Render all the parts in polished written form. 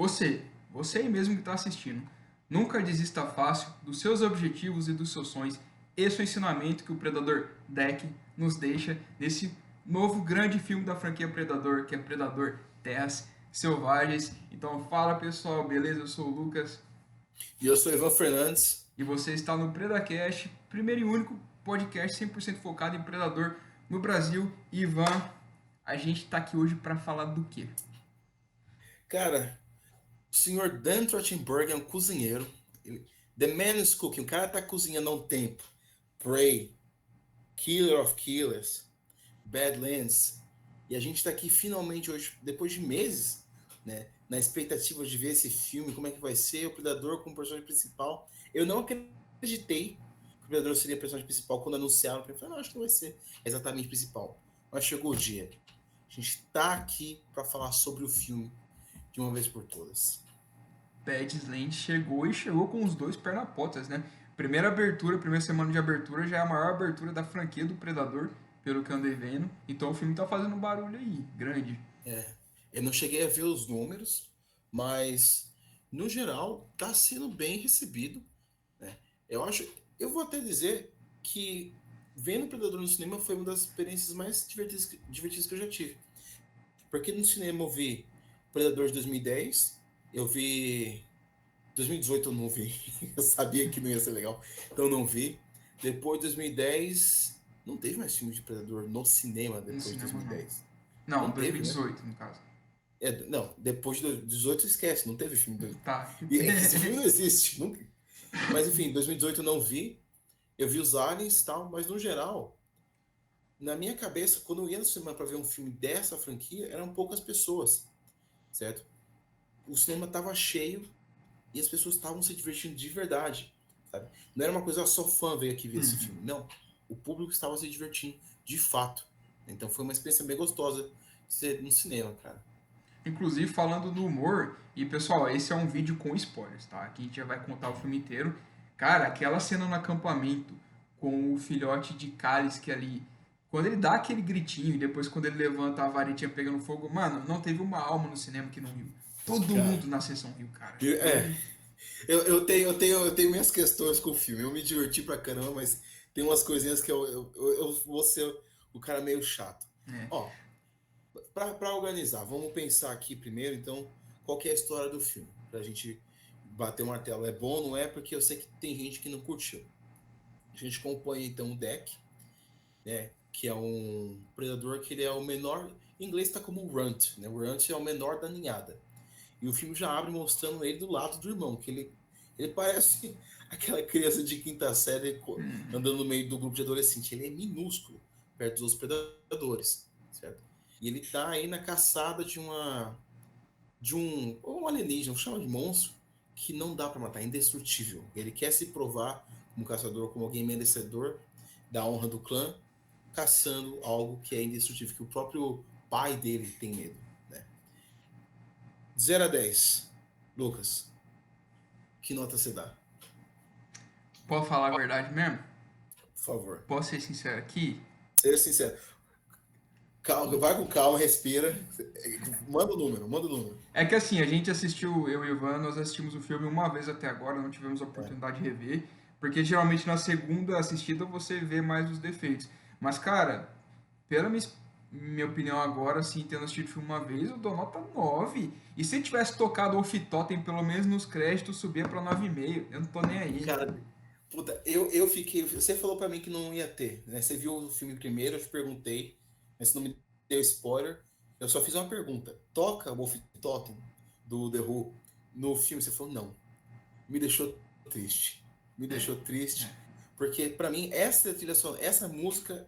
você aí mesmo que está assistindo, nunca desista fácil dos seus objetivos e dos seus sonhos. Esse é o ensinamento que o Predador Deck nos deixa nesse novo grande filme da franquia Predador, que é Predador Terras Selvagens. Então fala pessoal, beleza? Eu sou o Lucas E eu sou Ivan Fernandes. e você está no PredaCast, primeiro e único podcast 100% focado em Predador no Brasil. Ivan, a gente está aqui hoje para falar do quê? Cara, o senhor Dan Trachtenberg é um cozinheiro. The Man is Cooking. O cara tá cozinhando há um tempo. Prey, Killer of Killers, Badlands. E a gente tá aqui finalmente hoje, depois de meses, né? Na expectativa de ver esse filme, como é que vai ser, o Predador como personagem principal. Eu não acreditei que o Predador seria o personagem principal quando anunciaram. Eu falei, não, acho que não vai ser exatamente principal. Mas chegou o dia. A gente tá aqui para falar sobre o filme de uma vez por todas. Badlands chegou e chegou com os dois pernapotas, né? Primeira abertura, primeira semana de abertura já é a maior abertura da franquia do Predador, pelo que eu andei vendo. Então o filme tá fazendo um barulho aí, grande. Eu não cheguei a ver os números, mas no geral tá sendo bem recebido, né? Eu acho, eu vou até dizer que vendo o Predador no cinema foi uma das experiências mais divertidas que eu já tive. Porque no cinema eu vi Predador de 2010, eu vi 2018 eu não vi. Eu sabia que não ia ser legal, então eu não vi. Depois de 2010, não teve mais filme de Predador no cinema No depois de cinema não. 2010. Não, Não teve, né? 2018 no caso. Não, depois de 18 esquece, não teve filme. Tá. E esse filme não existe, nunca. Mas enfim, 2018 eu não vi. Eu vi os aliens e tal, mas no geral, na minha cabeça, quando eu ia no cinema para ver um filme dessa franquia, eram poucas pessoas, certo? O cinema tava cheio e as pessoas estavam se divertindo de verdade, sabe? Não era uma coisa só fã veio aqui ver esse Uhum. filme, não. O público estava se divertindo de fato. Então foi uma experiência bem gostosa de ser no cinema, cara. Inclusive falando do humor, e pessoal, esse é um vídeo com spoilers, tá? Aqui a gente já vai contar o filme inteiro. Cara, aquela cena no acampamento com o filhote de cálice que ali, quando ele dá aquele gritinho e depois quando ele levanta a varetinha pegando fogo, mano, não teve uma alma no cinema que não riu. Todo Cara, mundo na sessão riu, cara. é, Foi. eu tenho minhas questões com o filme. Eu me diverti pra caramba, mas tem umas coisinhas que eu vou ser o cara meio chato. É. Ó, pra organizar, vamos pensar aqui primeiro, então, qual que é a história do filme? Pra gente bater o martelo. É bom, não é? Porque eu sei que tem gente que não curtiu. A gente acompanha, então, o Deck, né? Que é um predador que ele é o menor. Em inglês tá como Runt, né? O Runt é o menor da ninhada. E o filme já abre mostrando ele do lado do irmão, que ele parece aquela criança de quinta série andando no meio do grupo de adolescente. Ele é minúsculo perto dos predadores, certo? E ele tá aí na caçada de um alienígena, vamos chamar de monstro, que não dá para matar, é indestrutível. Ele quer se provar como caçador, como alguém merecedor da honra do clã, caçando algo que é indestrutível, que o próprio pai dele tem medo, né? 0 a 10, Lucas, que nota você dá? Posso falar a verdade mesmo? Por favor. Posso ser sincero aqui? Seja sincero. Calma, vai com calma, respira. Manda o número, manda o número. É que assim, a gente assistiu, eu e o Ivan, nós assistimos o filme uma vez até agora, não tivemos a É. oportunidade de rever, porque geralmente na segunda assistida você vê mais os defeitos. Mas, cara, pela minha opinião agora, assim, tendo assistido o filme uma vez, eu dou nota 9. E se tivesse tocado o Off-Totem, pelo menos nos créditos, subia pra 9,5. Eu não tô nem aí. Cara, puta, eu fiquei. Você falou pra mim que não ia ter, né? Você viu o filme primeiro, eu te perguntei, mas você não me deu spoiler. Eu só fiz uma pergunta. Toca Wolf Totem do The Who no filme? Você falou não. Me deixou triste. Me É, deixou é. triste. Porque pra mim, essa trilha sonora, essa música,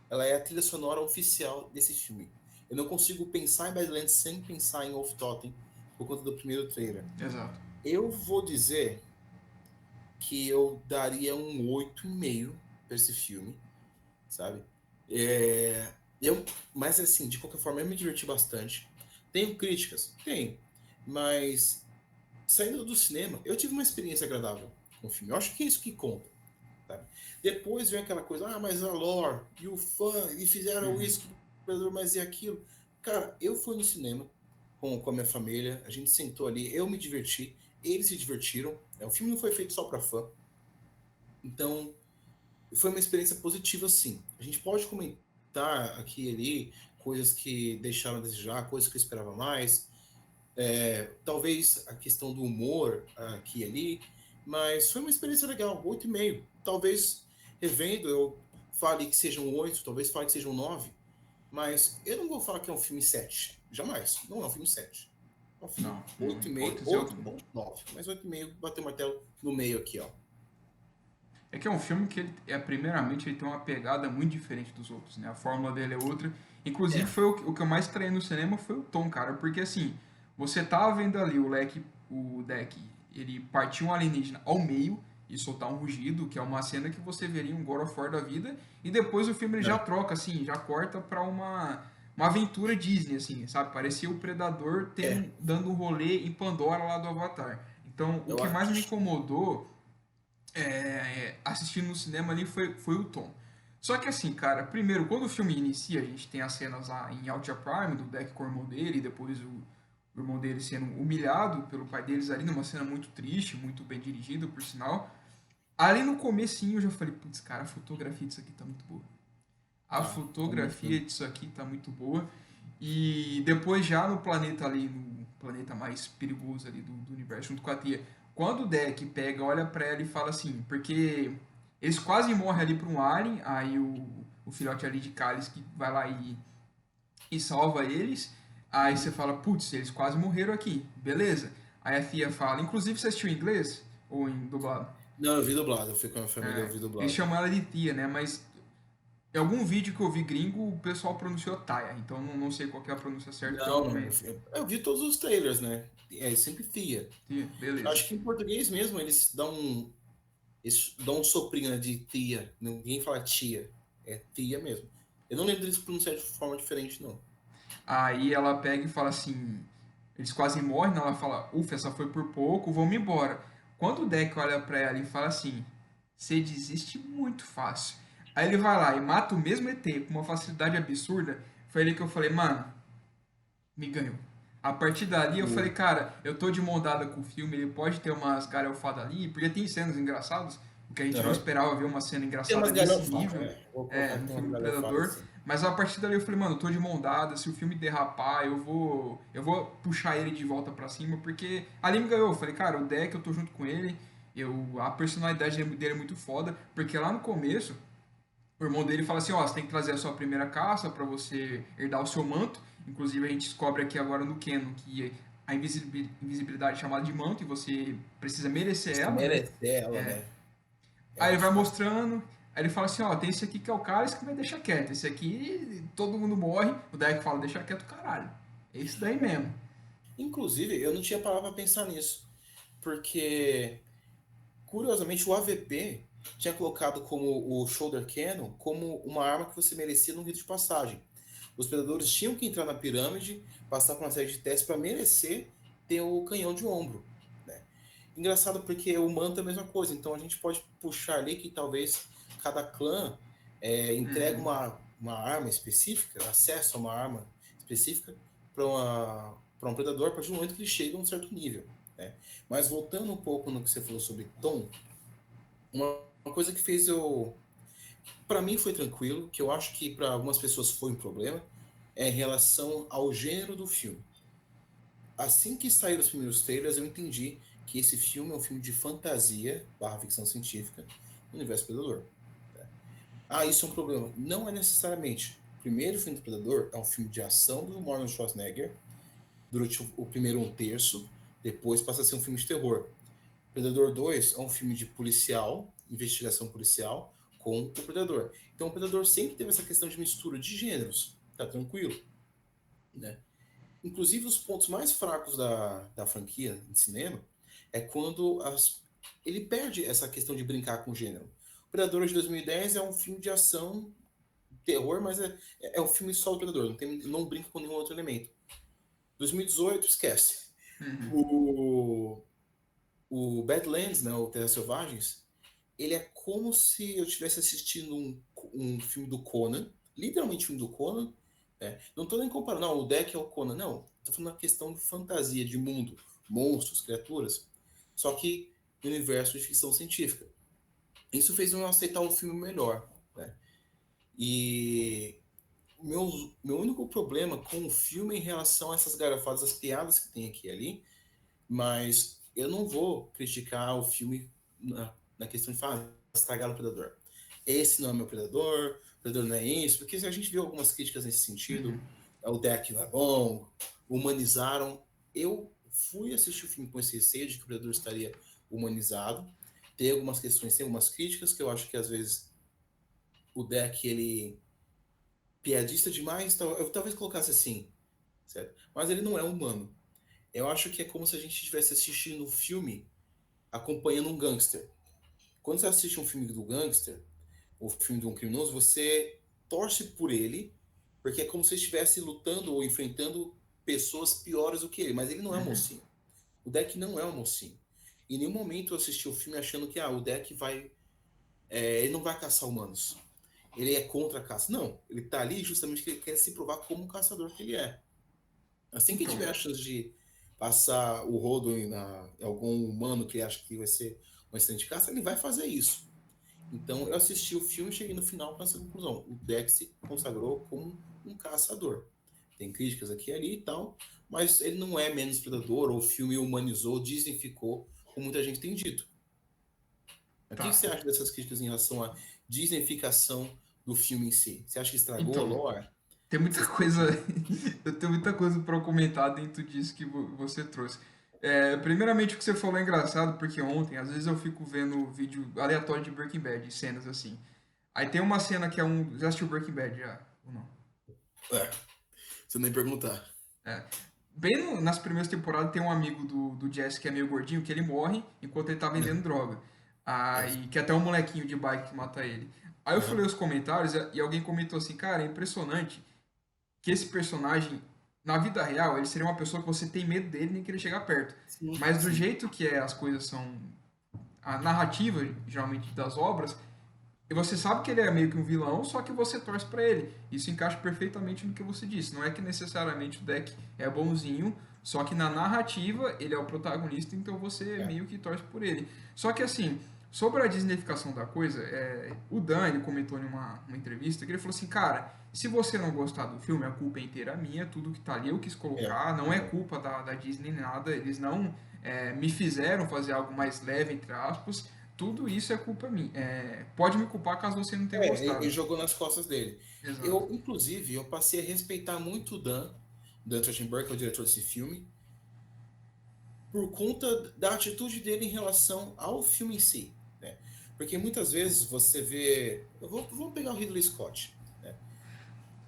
ela é a trilha sonora oficial desse filme. Eu não consigo pensar em Badlands sem pensar em Wolf Totem por conta do primeiro trailer. Exato. Eu vou dizer que eu daria um 8,5 para esse filme, sabe? É, eu, mas assim, de qualquer forma, eu me diverti bastante. Tenho críticas? Tenho. Mas saindo do cinema, eu tive uma experiência agradável com o filme. Eu acho que é isso que conta. Sabe? Depois vem aquela coisa, mas a lore, e fizeram Uhum. isso, mas e aquilo. Cara, eu fui no cinema, com a minha família. A gente sentou ali, eu me diverti, eles se divertiram. O filme não foi feito só para fã. Então, foi uma experiência positiva, sim. A gente pode comentar aqui e ali coisas que deixaram a desejar, coisas que eu esperava mais. Talvez a questão do humor aqui e ali, mas foi uma experiência legal, 8,5. Talvez revendo eu fale que sejam 8, talvez fale que sejam 9, mas eu não vou falar que é um filme 7. Jamais. Não é um filme 7. É um filme Não, não, 8,5, hipótese 8 alguma. ou 9. Mas 8,5, bateu o martelo no meio aqui, ó. É que é um filme que primeiramente ele tem uma pegada muito diferente dos outros, né? A fórmula dele é outra. Inclusive É, foi o que eu mais estranhei no cinema foi o tom, cara, porque assim, você tava vendo ali o deck, ele partir um alienígena ao meio e soltar um rugido, que é uma cena que você veria um God of War da vida, e depois o filme ele já é, troca assim, já corta pra uma aventura Disney assim, sabe? Parecia o Predador é, dando um rolê em Pandora lá do Avatar. Então, o eu que mais me acho. incomodou assistindo no cinema ali foi o tom. Só que assim, cara, primeiro, quando o filme inicia, a gente tem as cenas lá em Altia Prime, do Deck com o irmão dele, e depois o irmão dele sendo humilhado pelo pai deles ali, numa cena muito triste, muito bem dirigida, por sinal. Ali no comecinho eu já falei, putz, cara, a fotografia disso aqui tá muito boa. A Tá muito fotografia bem. disso aqui tá muito boa. E depois já no planeta ali, no planeta mais perigoso ali do universo, junto com a tia, quando o Deck pega, olha pra ela e fala assim, porque eles quase morrem ali pra um alien, aí o filhote ali de Cálice que vai lá e salva eles, aí você fala, putz, eles quase morreram aqui, beleza. Aí a Tia fala, inclusive você assistiu em inglês ou em dublado? Não, eu vi dublado, eu fui com a minha família, eu vi Eles dublado. chamam ela de Tia, né, mas em algum vídeo que eu vi gringo, o pessoal pronunciou Taya, então não sei qual que é a pronúncia certa, pelo Não, nome é eu vi todos os trailers, né? É sempre Tia. Tia, beleza. Acho que em português mesmo eles dão um soprinho, né, de tia. Ninguém fala tia. É tia mesmo. Eu não lembro deles pronunciar de forma diferente, não. Aí ela pega e fala assim, eles quase morrem, ela fala, ufa, essa foi por pouco, vamos embora. Quando o Deck olha pra ela e fala assim, você desiste muito fácil. Aí ele vai lá e mata o mesmo ET com uma facilidade absurda, foi ali que eu falei, mano, me ganhou. A partir dali eu falei, O- cara, eu tô de mão dada com o filme, ele pode ter umas galhofadas ali, porque tem cenas engraçadas, o que a gente não Aham. esperava ver uma cena Tem engraçada umas nesse galhofadas, nível né? Vou colocar que no tem umas filme do galhofadas, Predador, sim. mas a partir dali eu falei, mano, eu tô de mão dada, se o filme derrapar, eu vou puxar ele de volta pra cima, porque ali me ganhou, eu falei, cara, o deck eu tô junto com ele, a personalidade dele é muito foda, porque lá no começo o irmão dele fala assim, ó, você tem que trazer a sua primeira caça para você herdar o seu manto. Inclusive a gente descobre aqui agora no Canon que a invisibilidade é chamada de manto e você precisa merecer Você ela, né? merece ela, né? É Aí ele muito vai foda. mostrando, aí ele fala assim, ó, tem esse aqui que é o cara, esse que vai deixar quieto. Esse aqui todo mundo morre, o Deck fala, deixa quieto caralho. É isso daí mesmo. Inclusive, eu não tinha parado pra pensar nisso. Porque, curiosamente, o AVP tinha colocado como o Shoulder Cannon como uma arma que você merecia no rito de passagem. Os predadores tinham que entrar na pirâmide, passar por uma série de testes para merecer ter o canhão de ombro, né? Engraçado porque o manto é a mesma coisa, então a gente pode puxar ali que talvez cada clã entregue Uhum. uma arma específica, acesso a uma arma específica para um predador a partir do momento que ele chega a um certo nível, né? Mas voltando um pouco no que você falou sobre tom, uma coisa que fez eu para mim foi tranquilo, que eu acho que para algumas pessoas foi um problema, é em relação ao gênero do filme. Assim que saíram os primeiros trailers, eu entendi que esse filme é um filme de fantasia barra ficção científica no universo Predador. Né? Ah, isso é um problema. Não é necessariamente. O primeiro filme do Predador é um filme de ação do Arnold Schwarzenegger, durante o primeiro um terço, depois passa a ser um filme de terror. Predador 2 é um filme de policial, investigação policial, com o Predador. Então o Predador sempre teve essa questão de mistura de gêneros, tá tranquilo, né? Inclusive os pontos mais fracos da franquia de cinema é quando ele perde essa questão de brincar com o gênero. O Predador de 2010 é um filme de ação, terror, mas é um filme só do Predador, não brinca com nenhum outro elemento. 2018, esquece. Uhum. O, o Badlands, né, o Terras Selvagens, ele é como se eu estivesse assistindo um filme do Conan, literalmente filme do Conan, né? Não estou nem comparando, não, o Deck é o Conan, não. tô falando na questão de fantasia, de mundo, monstros, criaturas, só que no universo de ficção científica. Isso fez eu aceitar um filme melhor, né? E meu único problema com o filme em relação a essas garrafadas, as piadas que tem aqui e ali, mas eu não vou criticar o filme na questão de falar, estragaram o Predador. Esse não é meu Predador, o Predador não é isso, porque a gente viu algumas críticas nesse sentido, Uhum. o deck não é bom, humanizaram. Eu fui assistir o filme com esse receio de que o Predador estaria humanizado. Tem algumas questões, tem algumas críticas que eu acho que às vezes o deck, ele piadista demais, eu talvez colocasse assim, certo? Mas ele não é humano. Eu acho que é como se a gente estivesse assistindo um filme acompanhando um gangster. Quando você assiste um filme do gangster, ou filme de um criminoso, você torce por ele, porque é como se estivesse lutando ou enfrentando pessoas piores do que ele, mas ele não é um Uhum. mocinho. O Deck não é um mocinho. Em nenhum momento eu assisti o filme achando que o Deck vai. Ele não vai caçar humanos. Ele é contra a caça. Não, ele tá ali justamente porque ele quer se provar como um caçador que ele é. Assim que Então, tiver a chance de passar o rodo em algum humano que ele acha que vai ser um excelente caça, ele vai fazer isso. Então eu assisti o filme e cheguei no final com essa conclusão. O Dex se consagrou como um caçador. Tem críticas aqui e ali e tal, mas ele não é menos predador, ou o filme humanizou, disneyficou, como muita gente tem dito. O que tá. você acha dessas críticas em relação à disneyficação do filme em si? Você acha que estragou a Então, lore? tem muita Você coisa. entende? Eu tenho muita coisa para comentar dentro disso que você trouxe. É, primeiramente, o que você falou é engraçado, porque ontem, às vezes eu fico vendo vídeo aleatório de Breaking Bad, cenas assim. Aí tem uma cena que é um. Já assistiu Breaking Bad já? Ou não? É, você nem perguntar. É. Nas primeiras temporadas tem um amigo do Jesse que é meio gordinho, que ele morre enquanto ele tá vendendo droga. É. Aí, que é até um molequinho de bike que mata ele. Aí eu Uhum. falei os comentários e alguém comentou assim, cara, é impressionante que esse personagem, na vida real, ele seria uma pessoa que você tem medo dele nem querer chegar perto. Sim, Mas do sim. jeito que as coisas são. A narrativa, geralmente, das obras, e você sabe que ele é meio que um vilão, só que você torce pra ele. Isso encaixa perfeitamente no que você disse. Não é que necessariamente o deck é bonzinho, só que na narrativa ele é o protagonista, então você É. meio que torce por ele. Só que assim, sobre a disneyficação da coisa, o Dan ele comentou em uma entrevista que ele falou assim, cara, se você não gostar do filme, a culpa é inteira minha, tudo que tá ali eu quis É. colocar, não é culpa da Disney nada, eles não me fizeram fazer algo mais leve, entre aspas, tudo isso é culpa minha. Pode me culpar caso você não tenha Ele gostado. jogou nas costas dele. Exato. Inclusive, eu passei a respeitar muito o Dan Trachtenberg, que é o diretor desse filme, por conta da atitude dele em relação ao filme em si, né? Porque muitas vezes você vê... Vou pegar o Ridley Scott, né?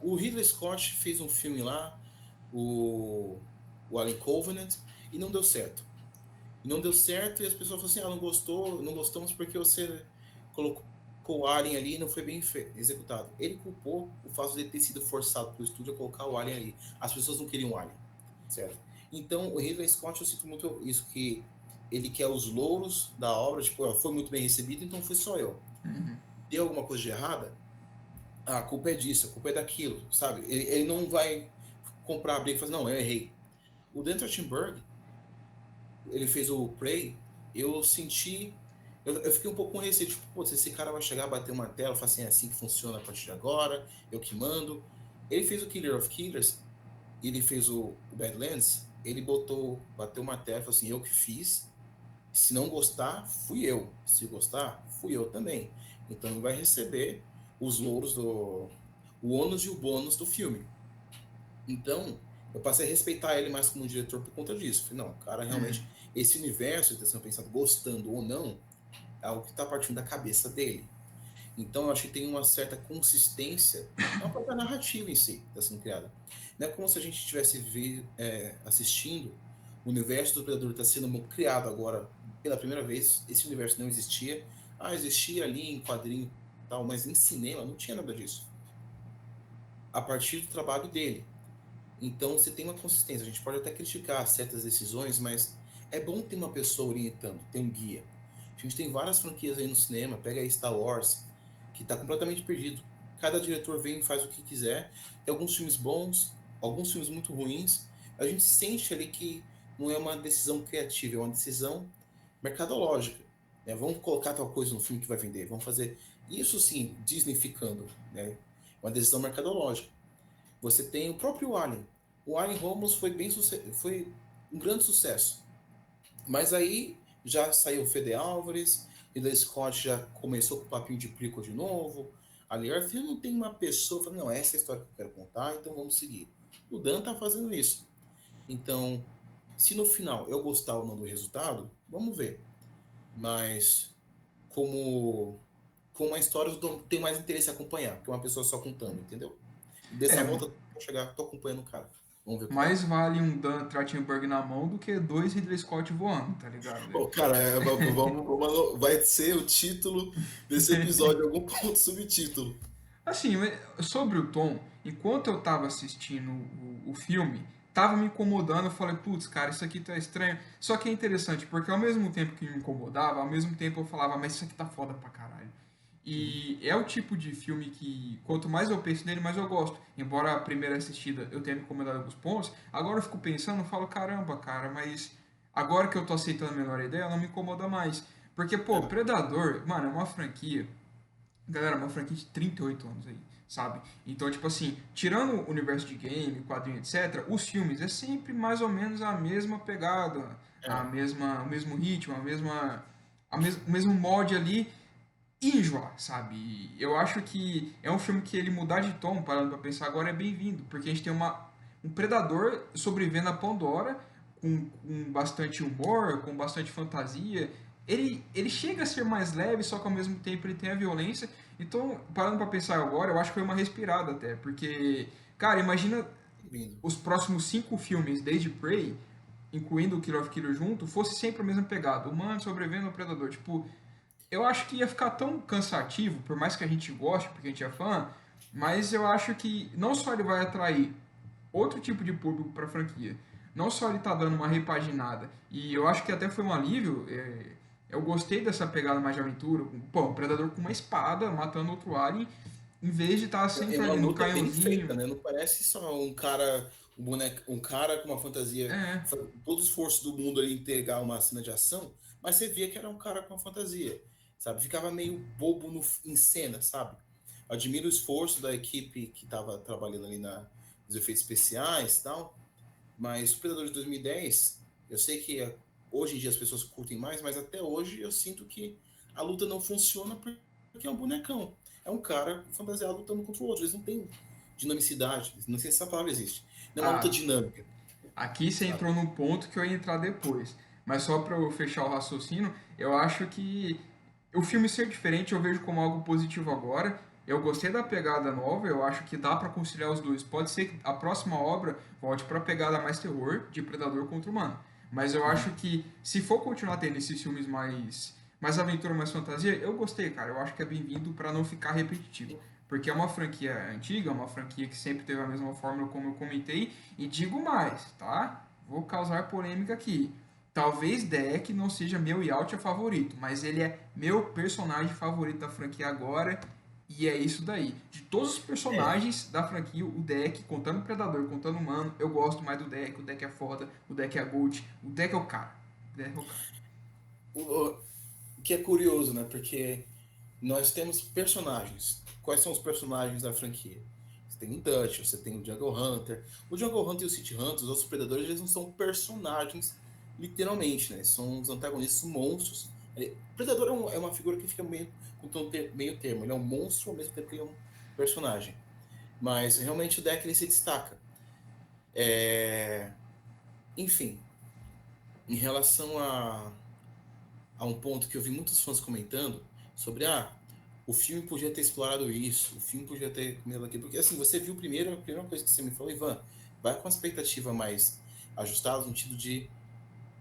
O Ridley Scott fez um filme lá, o, o Alien Covenant, e não deu certo. E não deu certo e as pessoas falaram assim, não gostou, não gostamos porque você colocou o Alien ali e não foi bem executado. Ele culpou o fato de ter sido forçado pelo estúdio a colocar o Alien ali. As pessoas não queriam o Alien, certo? Então, o Ridley Scott, eu sinto muito isso, que ele quer os louros da obra, tipo, foi muito bem recebido, então foi só eu. Uhum. Deu alguma coisa de errada? A culpa é disso, a culpa é daquilo, sabe? Ele não vai comprar a briga e falar, não, eu errei. O Dan Trachtenberg, ele fez o Prey, eu senti. Eu fiquei um pouco com receio, tipo, pô, se esse cara vai chegar, bater uma tela, falar assim, é assim que funciona a partir de agora, eu que mando. Ele fez o Killer of Killers, ele fez o Badlands, ele bateu uma tela e falou assim, eu que fiz, se não gostar, fui eu. Se gostar, fui eu também. Então ele vai receber os louros o ônus e o bônus do filme. Então, eu passei a respeitar ele mais como diretor por conta disso. Falei, não, o cara Uhum. realmente, esse universo, está sendo pensado gostando ou não, é algo que está partindo da cabeça dele. Então, eu acho que tem uma certa consistência na própria narrativa em si, que está sendo criada. Não é como se a gente estivesse assistindo o universo do Predador está sendo criado agora pela primeira vez. Esse universo não existia. Existia ali em quadrinho e tal, mas em cinema não tinha nada disso. A partir do trabalho dele. Então você tem uma consistência. A gente pode até criticar certas decisões, mas é bom ter uma pessoa orientando, ter um guia. A gente tem várias franquias aí no cinema, pega aí Star Wars, que está completamente perdido. Cada diretor vem e faz o que quiser. Tem alguns filmes bons, alguns filmes muito ruins, a gente sente ali que não é uma decisão criativa, é uma decisão mercadológica. Né? Vamos colocar tal coisa no filme que vai vender, vamos fazer isso sim, Disneyficando, né? Uma decisão mercadológica. Você tem o próprio Alien. O Alien Romulus foi um grande sucesso. Mas aí já saiu o Fede Álvares, Ridley Scott já começou com o papinho de prequel de novo. Ali Earth não tem uma pessoa falando, não, essa é a história que eu quero contar, então vamos seguir. O Dan tá fazendo isso. Então, se no final eu gostar ou não do resultado, vamos ver. Mas como a história eu tenho mais interesse em acompanhar, porque uma pessoa só contando, entendeu? Dessa É, volta, vou chegar, tô acompanhando o cara. Vamos ver o que vai mais dar. vale um Dan Trachtenberg na mão do que dois Ridley Scott voando, tá ligado? Bom, cara, vai ser o título desse episódio, algum ponto subtítulo. Assim, sobre o tom, enquanto eu tava assistindo o filme, tava me incomodando, eu falei, putz, cara, isso aqui tá estranho. Só que é interessante, porque ao mesmo tempo que me incomodava, ao mesmo tempo eu falava, mas isso aqui tá foda pra caralho. Uhum. E é o tipo de filme que, quanto mais eu penso nele, mais eu gosto. Embora a primeira assistida eu tenha me incomodado alguns pontos, agora eu fico pensando, eu falo, caramba, cara, mas agora que eu tô aceitando a menor ideia, não me incomoda mais. Porque, pô, É, Predador, mano, é uma franquia. Galera, uma franquia de 38 anos aí, sabe? Então, tipo assim, tirando o universo de game, quadrinho, etc., os filmes é sempre mais ou menos a mesma pegada, é. o mesmo ritmo, o mesmo molde ali e enjoar, sabe? E eu acho que é um filme que ele mudar de tom, parando pra pensar agora, é bem-vindo, porque a gente tem um predador sobrevivendo a Pandora com bastante humor, com bastante fantasia. Ele chega a ser mais leve, só que ao mesmo tempo ele tem a violência. Então, parando pra pensar agora, eu acho que foi uma respirada até, porque, cara, imagina Lindo. os próximos 5 filmes, desde Prey, incluindo o Killer of Killer junto, fosse sempre a mesma pegada, humano sobrevivendo ao predador. Tipo, eu acho que ia ficar tão cansativo, por mais que a gente goste, porque a gente é fã, mas eu acho que não só ele vai atrair outro tipo de público para a franquia, não só ele tá dando uma repaginada, e eu acho que até foi um alívio, eu gostei dessa pegada mais de aventura, pô, um predador com uma espada matando outro alien, em vez de estar É sempre uma ali no luta bem feita, canhãozinho. né? Não parece só um cara, um cara com uma fantasia, É, todo o esforço do mundo ali em entregar uma cena de ação, mas você via que era um cara com uma fantasia, sabe? Ficava meio bobo em cena, sabe? Admiro o esforço da equipe que estava trabalhando ali nos efeitos especiais e tal, mas o Predador de 2010, eu sei que hoje em dia as pessoas curtem mais, mas até hoje eu sinto que a luta não funciona porque é um bonecão. É um cara fantasiado lutando contra o outro. Eles não têm dinamicidade. Não sei se essa palavra existe. Não é uma luta a, dinâmica, aqui você sabe? entrou num ponto que eu ia entrar depois. Mas só para eu fechar o raciocínio, eu acho que o filme ser diferente eu vejo como algo positivo agora. Eu gostei da pegada nova, eu acho que dá para conciliar os dois. Pode ser que a próxima obra volte para a pegada mais terror de Predador contra Humano. Mas eu acho Uhum. que se for continuar tendo esses filmes mais aventura, mais fantasia, eu gostei, cara. Eu acho que é bem-vindo para não ficar repetitivo. Porque é uma franquia antiga, uma franquia que sempre teve a mesma fórmula, como eu comentei, e digo mais, tá? Vou causar polêmica aqui. Talvez Deck não seja meu Yacht favorito, mas ele é meu personagem favorito da franquia agora. E é isso daí. De todos os É. personagens da franquia, o Deck, contando o Predador, contando o Humano, eu gosto mais do Deck. O Deck é foda, o Deck é Gold, o Deck é o cara. O Deck é o cara. O que é curioso, né? Porque nós temos personagens. Quais são os personagens da franquia? Você tem o Dutch, você tem o Jungle Hunter. O Jungle Hunter e o City Hunter, os outros predadores, eles não são personagens, literalmente, né? São os antagonistas, monstros. O Predador é uma figura que fica meio termo. Ele é um monstro ao mesmo tempo que ele é um personagem. Mas realmente o deck ele se destaca. É... Enfim, em relação a um ponto que eu vi muitos fãs comentando sobre o filme podia ter explorado isso, o filme podia ter comido aquilo, porque assim, você viu primeiro, a primeira coisa que você me falou, Ivan, vai com a expectativa mais ajustada no sentido de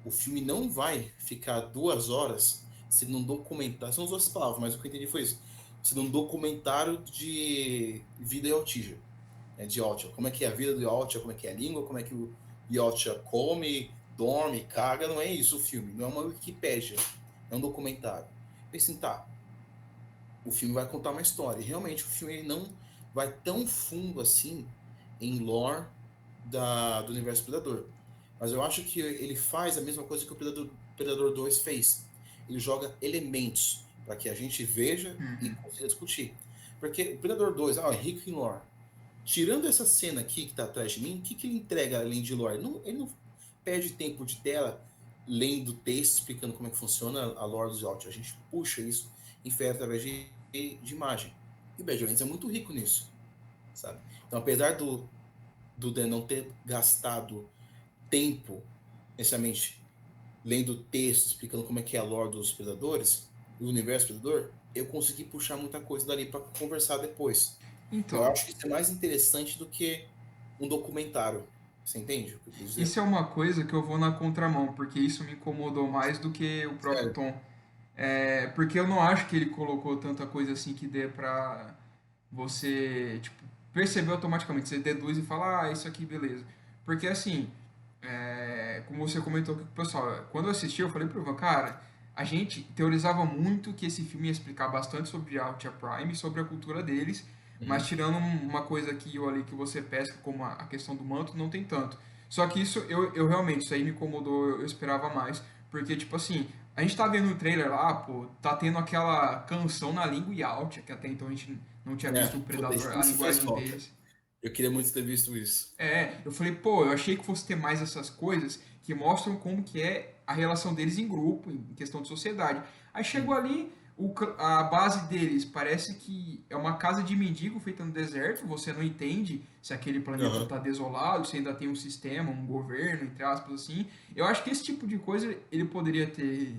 o filme não vai ficar 2 horas se não documentar, são as duas palavras, mas o que eu entendi foi isso, se não documentário de vida em Altija, né, de Altija, como é que é a vida do Altija, como é que é a língua, como é que o Altija come, dorme, caga, não é isso o filme, não é uma Wikipédia, é um documentário. Pensei, tá, o filme vai contar uma história. E realmente o filme ele não vai tão fundo assim em lore do universo Predador. Mas eu acho que ele faz a mesma coisa que o Predador 2 fez. Ele joga elementos para que a gente veja e Uhum. consiga discutir. Porque o Predador 2, Rick em lore. Tirando essa cena aqui que tá atrás de mim, o que ele entrega além de lore? Ele não perde tempo de tela lendo texto, explicando como é que funciona a lore dos Yacht. A gente puxa isso, infere através de imagem. E o Badlands é muito rico nisso, sabe? Então, apesar do Dan não ter gastado tempo, necessariamente, lendo texto, explicando como é que é a lore dos Predadores, do universo Predador, eu consegui puxar muita coisa dali para conversar depois. Eu Então, acho que isso é mais interessante do que um documentário. Você entende o que eu quis isso dizer? é uma coisa que eu vou na contramão, porque isso me incomodou mais do que o próprio Sério. Tom. É, porque eu não acho que ele colocou tanta coisa assim que dê pra você, tipo, perceber automaticamente. Você deduz e fala, ah, isso aqui, beleza. Porque assim, como você comentou aqui com o pessoal, quando eu assisti, eu falei pro Ivan, cara, a gente teorizava muito que esse filme ia explicar bastante sobre a Altia Prime, sobre a cultura deles, mas Uhum. tirando uma coisa aqui ou ali que você pesca, como a questão do manto, não tem tanto. Só que isso, eu realmente, isso aí me incomodou, eu esperava mais, porque, tipo assim, a gente tá vendo no trailer lá, pô, tá tendo aquela canção na língua Yautja, que até então a gente não tinha visto o Puta, Predador, a isso faz linguagem falta. deles. Eu queria muito ter visto isso. Eu falei, pô, eu achei que fosse ter mais essas coisas que mostram como que é a relação deles em grupo, em questão de sociedade. Aí chegou Uhum. ali, a base deles parece que é uma casa de mendigo feita no deserto, você não entende se aquele planeta Aham. está desolado, se ainda tem um sistema, um governo, entre aspas, assim. Eu acho que esse tipo de coisa ele poderia ter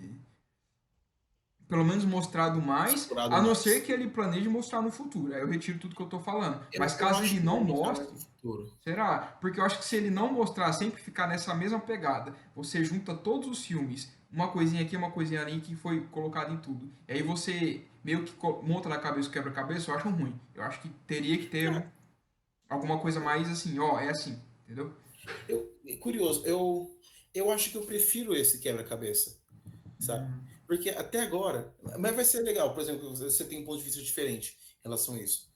pelo menos mostrado mais, Explorado a não ser mais. que ele planeje mostrar no futuro. Aí eu retiro tudo que eu tô falando. Mas Eu caso acho ele que não vai mostrar mais no mostre, futuro. será? Porque eu acho que se ele não mostrar, sempre ficar nessa mesma pegada, você junta todos os filmes, uma coisinha aqui, uma coisinha ali, que foi colocado em tudo. E aí você meio que monta na cabeça o quebra-cabeça, eu acho ruim. Eu acho que teria que ter Cara, alguma coisa mais assim, ó, é assim, entendeu? curioso, eu acho que eu prefiro esse quebra-cabeça, sabe? Porque até agora, mas vai ser legal, por exemplo, você tem um ponto de vista diferente em relação a isso.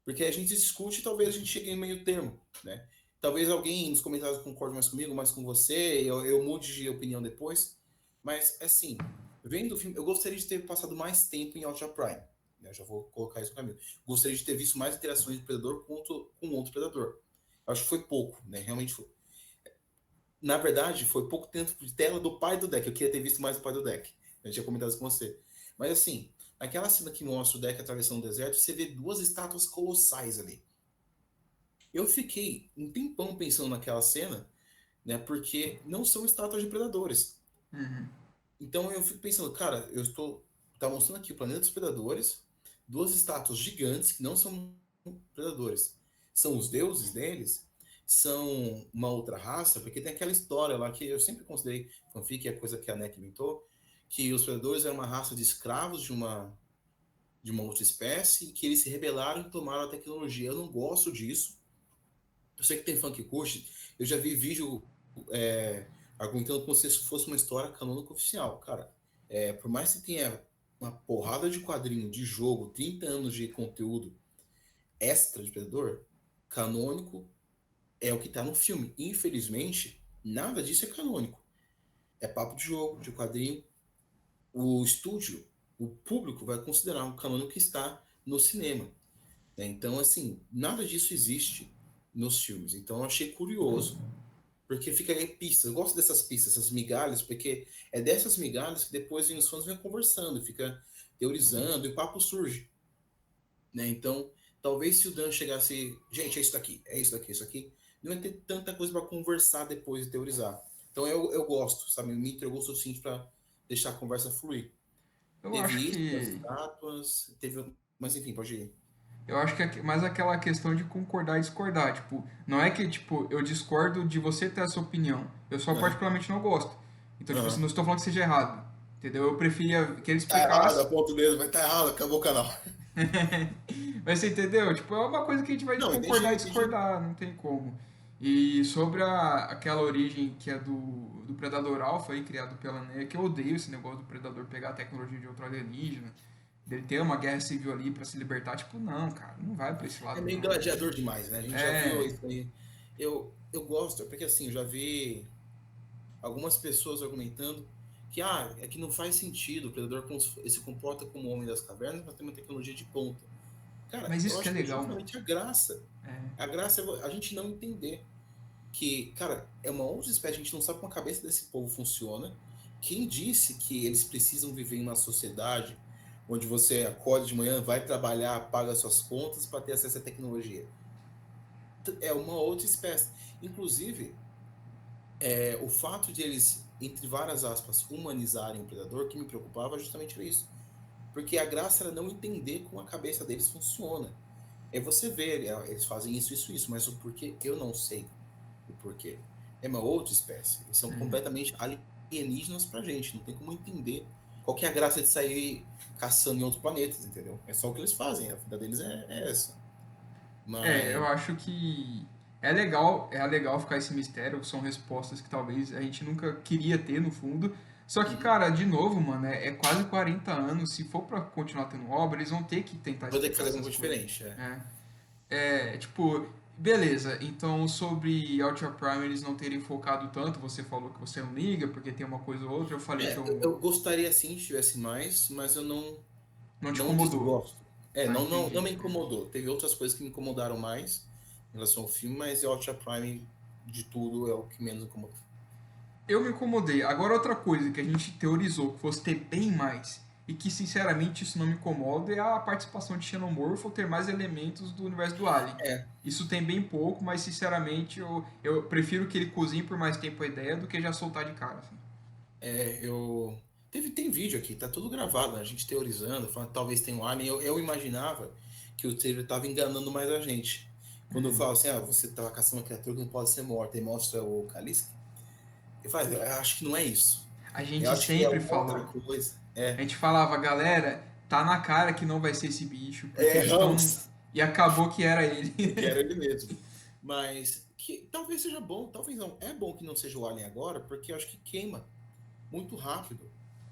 Porque a gente discute e talvez a gente chegue em meio termo, né? Talvez alguém nos comentários concorde mais comigo, mais com você, eu mude de opinião depois. Mas, assim, vendo o filme, eu gostaria de ter passado mais tempo em Ultra Prime. Né? Eu já vou colocar isso no caminho. Gostaria de ter visto mais interações do Predador com outro Predador. Acho que foi pouco, né? Realmente foi. Na verdade, foi pouco tempo de tela do pai do deck. Eu queria ter visto mais o pai do deck. Eu tinha comentado isso com você. Mas assim, naquela cena que mostra o deck atravessando o deserto, você vê duas estátuas colossais ali. Eu fiquei um tempão pensando naquela cena, né? Porque não são estátuas de predadores. Uhum. Então eu fico pensando, cara, eu estou. Tá mostrando aqui o planeta dos predadores, duas estátuas gigantes que não são predadores. São os deuses deles? São uma outra raça? Porque tem aquela história lá que eu sempre considerei fanfic, é coisa que a NEC inventou, que os predadores eram uma raça de escravos de uma outra espécie, e que eles se rebelaram e tomaram a tecnologia. Eu não gosto disso. Eu sei que tem fã que curte. Eu já vi vídeo argumentando como se isso fosse uma história canônica oficial. Cara, por mais que tenha uma porrada de quadrinho, de jogo, 30 anos de conteúdo extra de Predador, canônico é o que tá no filme. Infelizmente, nada disso é canônico. É papo de jogo, de quadrinho. O estúdio, o público vai considerar um canônico que está no cinema. Né? Então, assim, nada disso existe nos filmes. Então, eu achei curioso, porque fica aí pistas. Eu gosto dessas pistas, essas migalhas, porque é dessas migalhas que depois os fãs vêm conversando, fica teorizando e o papo surge. Né? Então, talvez se o Dan chegasse, gente, é isso daqui, é isso daqui, é isso aqui, não ia ter tanta coisa para conversar depois de teorizar. Então, eu gosto, sabe? Me entregou o suficiente para deixar a conversa fluir. Eu Teve acho isso, as que estátuas, teve. Mas enfim, pode ir. Eu acho que é mais aquela questão de concordar e discordar. Tipo, não é que, tipo, eu discordo de você ter essa opinião. Eu só Aham. particularmente não gosto. Então, tipo assim, Aham. não estou falando que seja errado. Entendeu? Eu preferia que ele Tá errado, explicasse. a ponto mesmo, vai estar errado, acabou o canal. Mas você entendeu? Tipo, é uma coisa que a gente vai Não, concordar e entendi. discordar, não tem como. E sobre aquela origem que é do Predador Alpha aí, criado pela NEC, que eu odeio esse negócio do Predador pegar a tecnologia de outro alienígena, dele ter uma guerra civil ali pra se libertar. Tipo, não, cara, não vai pra esse É lado meio não. gladiador demais, né? A gente já viu É, isso aí. Eu gosto, porque assim, eu já vi. algumas pessoas argumentando que é que não faz sentido, o predador se comporta como o homem das cavernas, mas tem uma tecnologia de ponta. Cara, Mas eu isso que é acho que é legal, mano. justamente a graça. É. A graça é a gente não entender que, cara, é uma outra espécie, a gente não sabe como a cabeça desse povo funciona. Quem disse que eles precisam viver em uma sociedade onde você acorda de manhã, vai trabalhar, paga suas contas para ter acesso à tecnologia? É uma outra espécie. Inclusive, o fato de eles, entre várias aspas, humanizarem o predador, que me preocupava justamente era isso. Porque a graça era não entender como a cabeça deles funciona. É você ver, eles fazem isso, isso, isso, mas o porquê eu não sei o porquê. É uma outra espécie. Eles são completamente alienígenas pra gente. Não tem como entender qual que é a graça de sair caçando em outros planetas, entendeu? É só o que eles fazem. A vida deles é essa. Eu Mas. acho que é legal ficar esse mistério, são respostas que talvez a gente nunca queria ter no fundo. Só que, Uhum. cara, de novo, mano, é quase 40 anos, se for pra continuar tendo obra, eles vão ter que tentar Vou ter que explicar fazer alguma essas coisa coisas. diferente. Tipo, beleza, então sobre Ultra Prime eles não terem focado tanto, você falou que você não liga porque tem uma coisa ou outra, eu falei que eu Eu gostaria sim se tivesse mais, mas eu não te não incomodou. desgosto. Ah, Não entendi. me incomodou. Teve outras coisas que me incomodaram mais em relação ao filme, mas o Ultra Prime de tudo é o que menos incomodou. Eu me incomodei. Agora, outra coisa que a gente teorizou que fosse ter bem mais, e que sinceramente isso não me incomoda, é a participação de Xenomorph ou ter mais elementos do universo do Alien. É, Isso tem bem pouco, mas sinceramente eu prefiro que ele cozinhe por mais tempo a ideia do que já soltar de cara. Assim. eu. Tem vídeo aqui, tá tudo gravado, né? A gente teorizando, falando que talvez tenha um alien. Eu imaginava que o trailer tava enganando mais a gente. Quando eu falo assim, você tava caçando uma criatura que não pode ser morta, e mostra o Kalisk, eu falo, eu acho que não é isso. A Eu gente acho que é sempre outra falou. coisa. A gente falava, galera, tá na cara que não vai ser esse bicho, porque eles estão. Erramos. E acabou que era ele. Que era ele mesmo. Mas que talvez seja bom, talvez não. É bom que não seja o Alien agora, porque eu acho que queima muito rápido,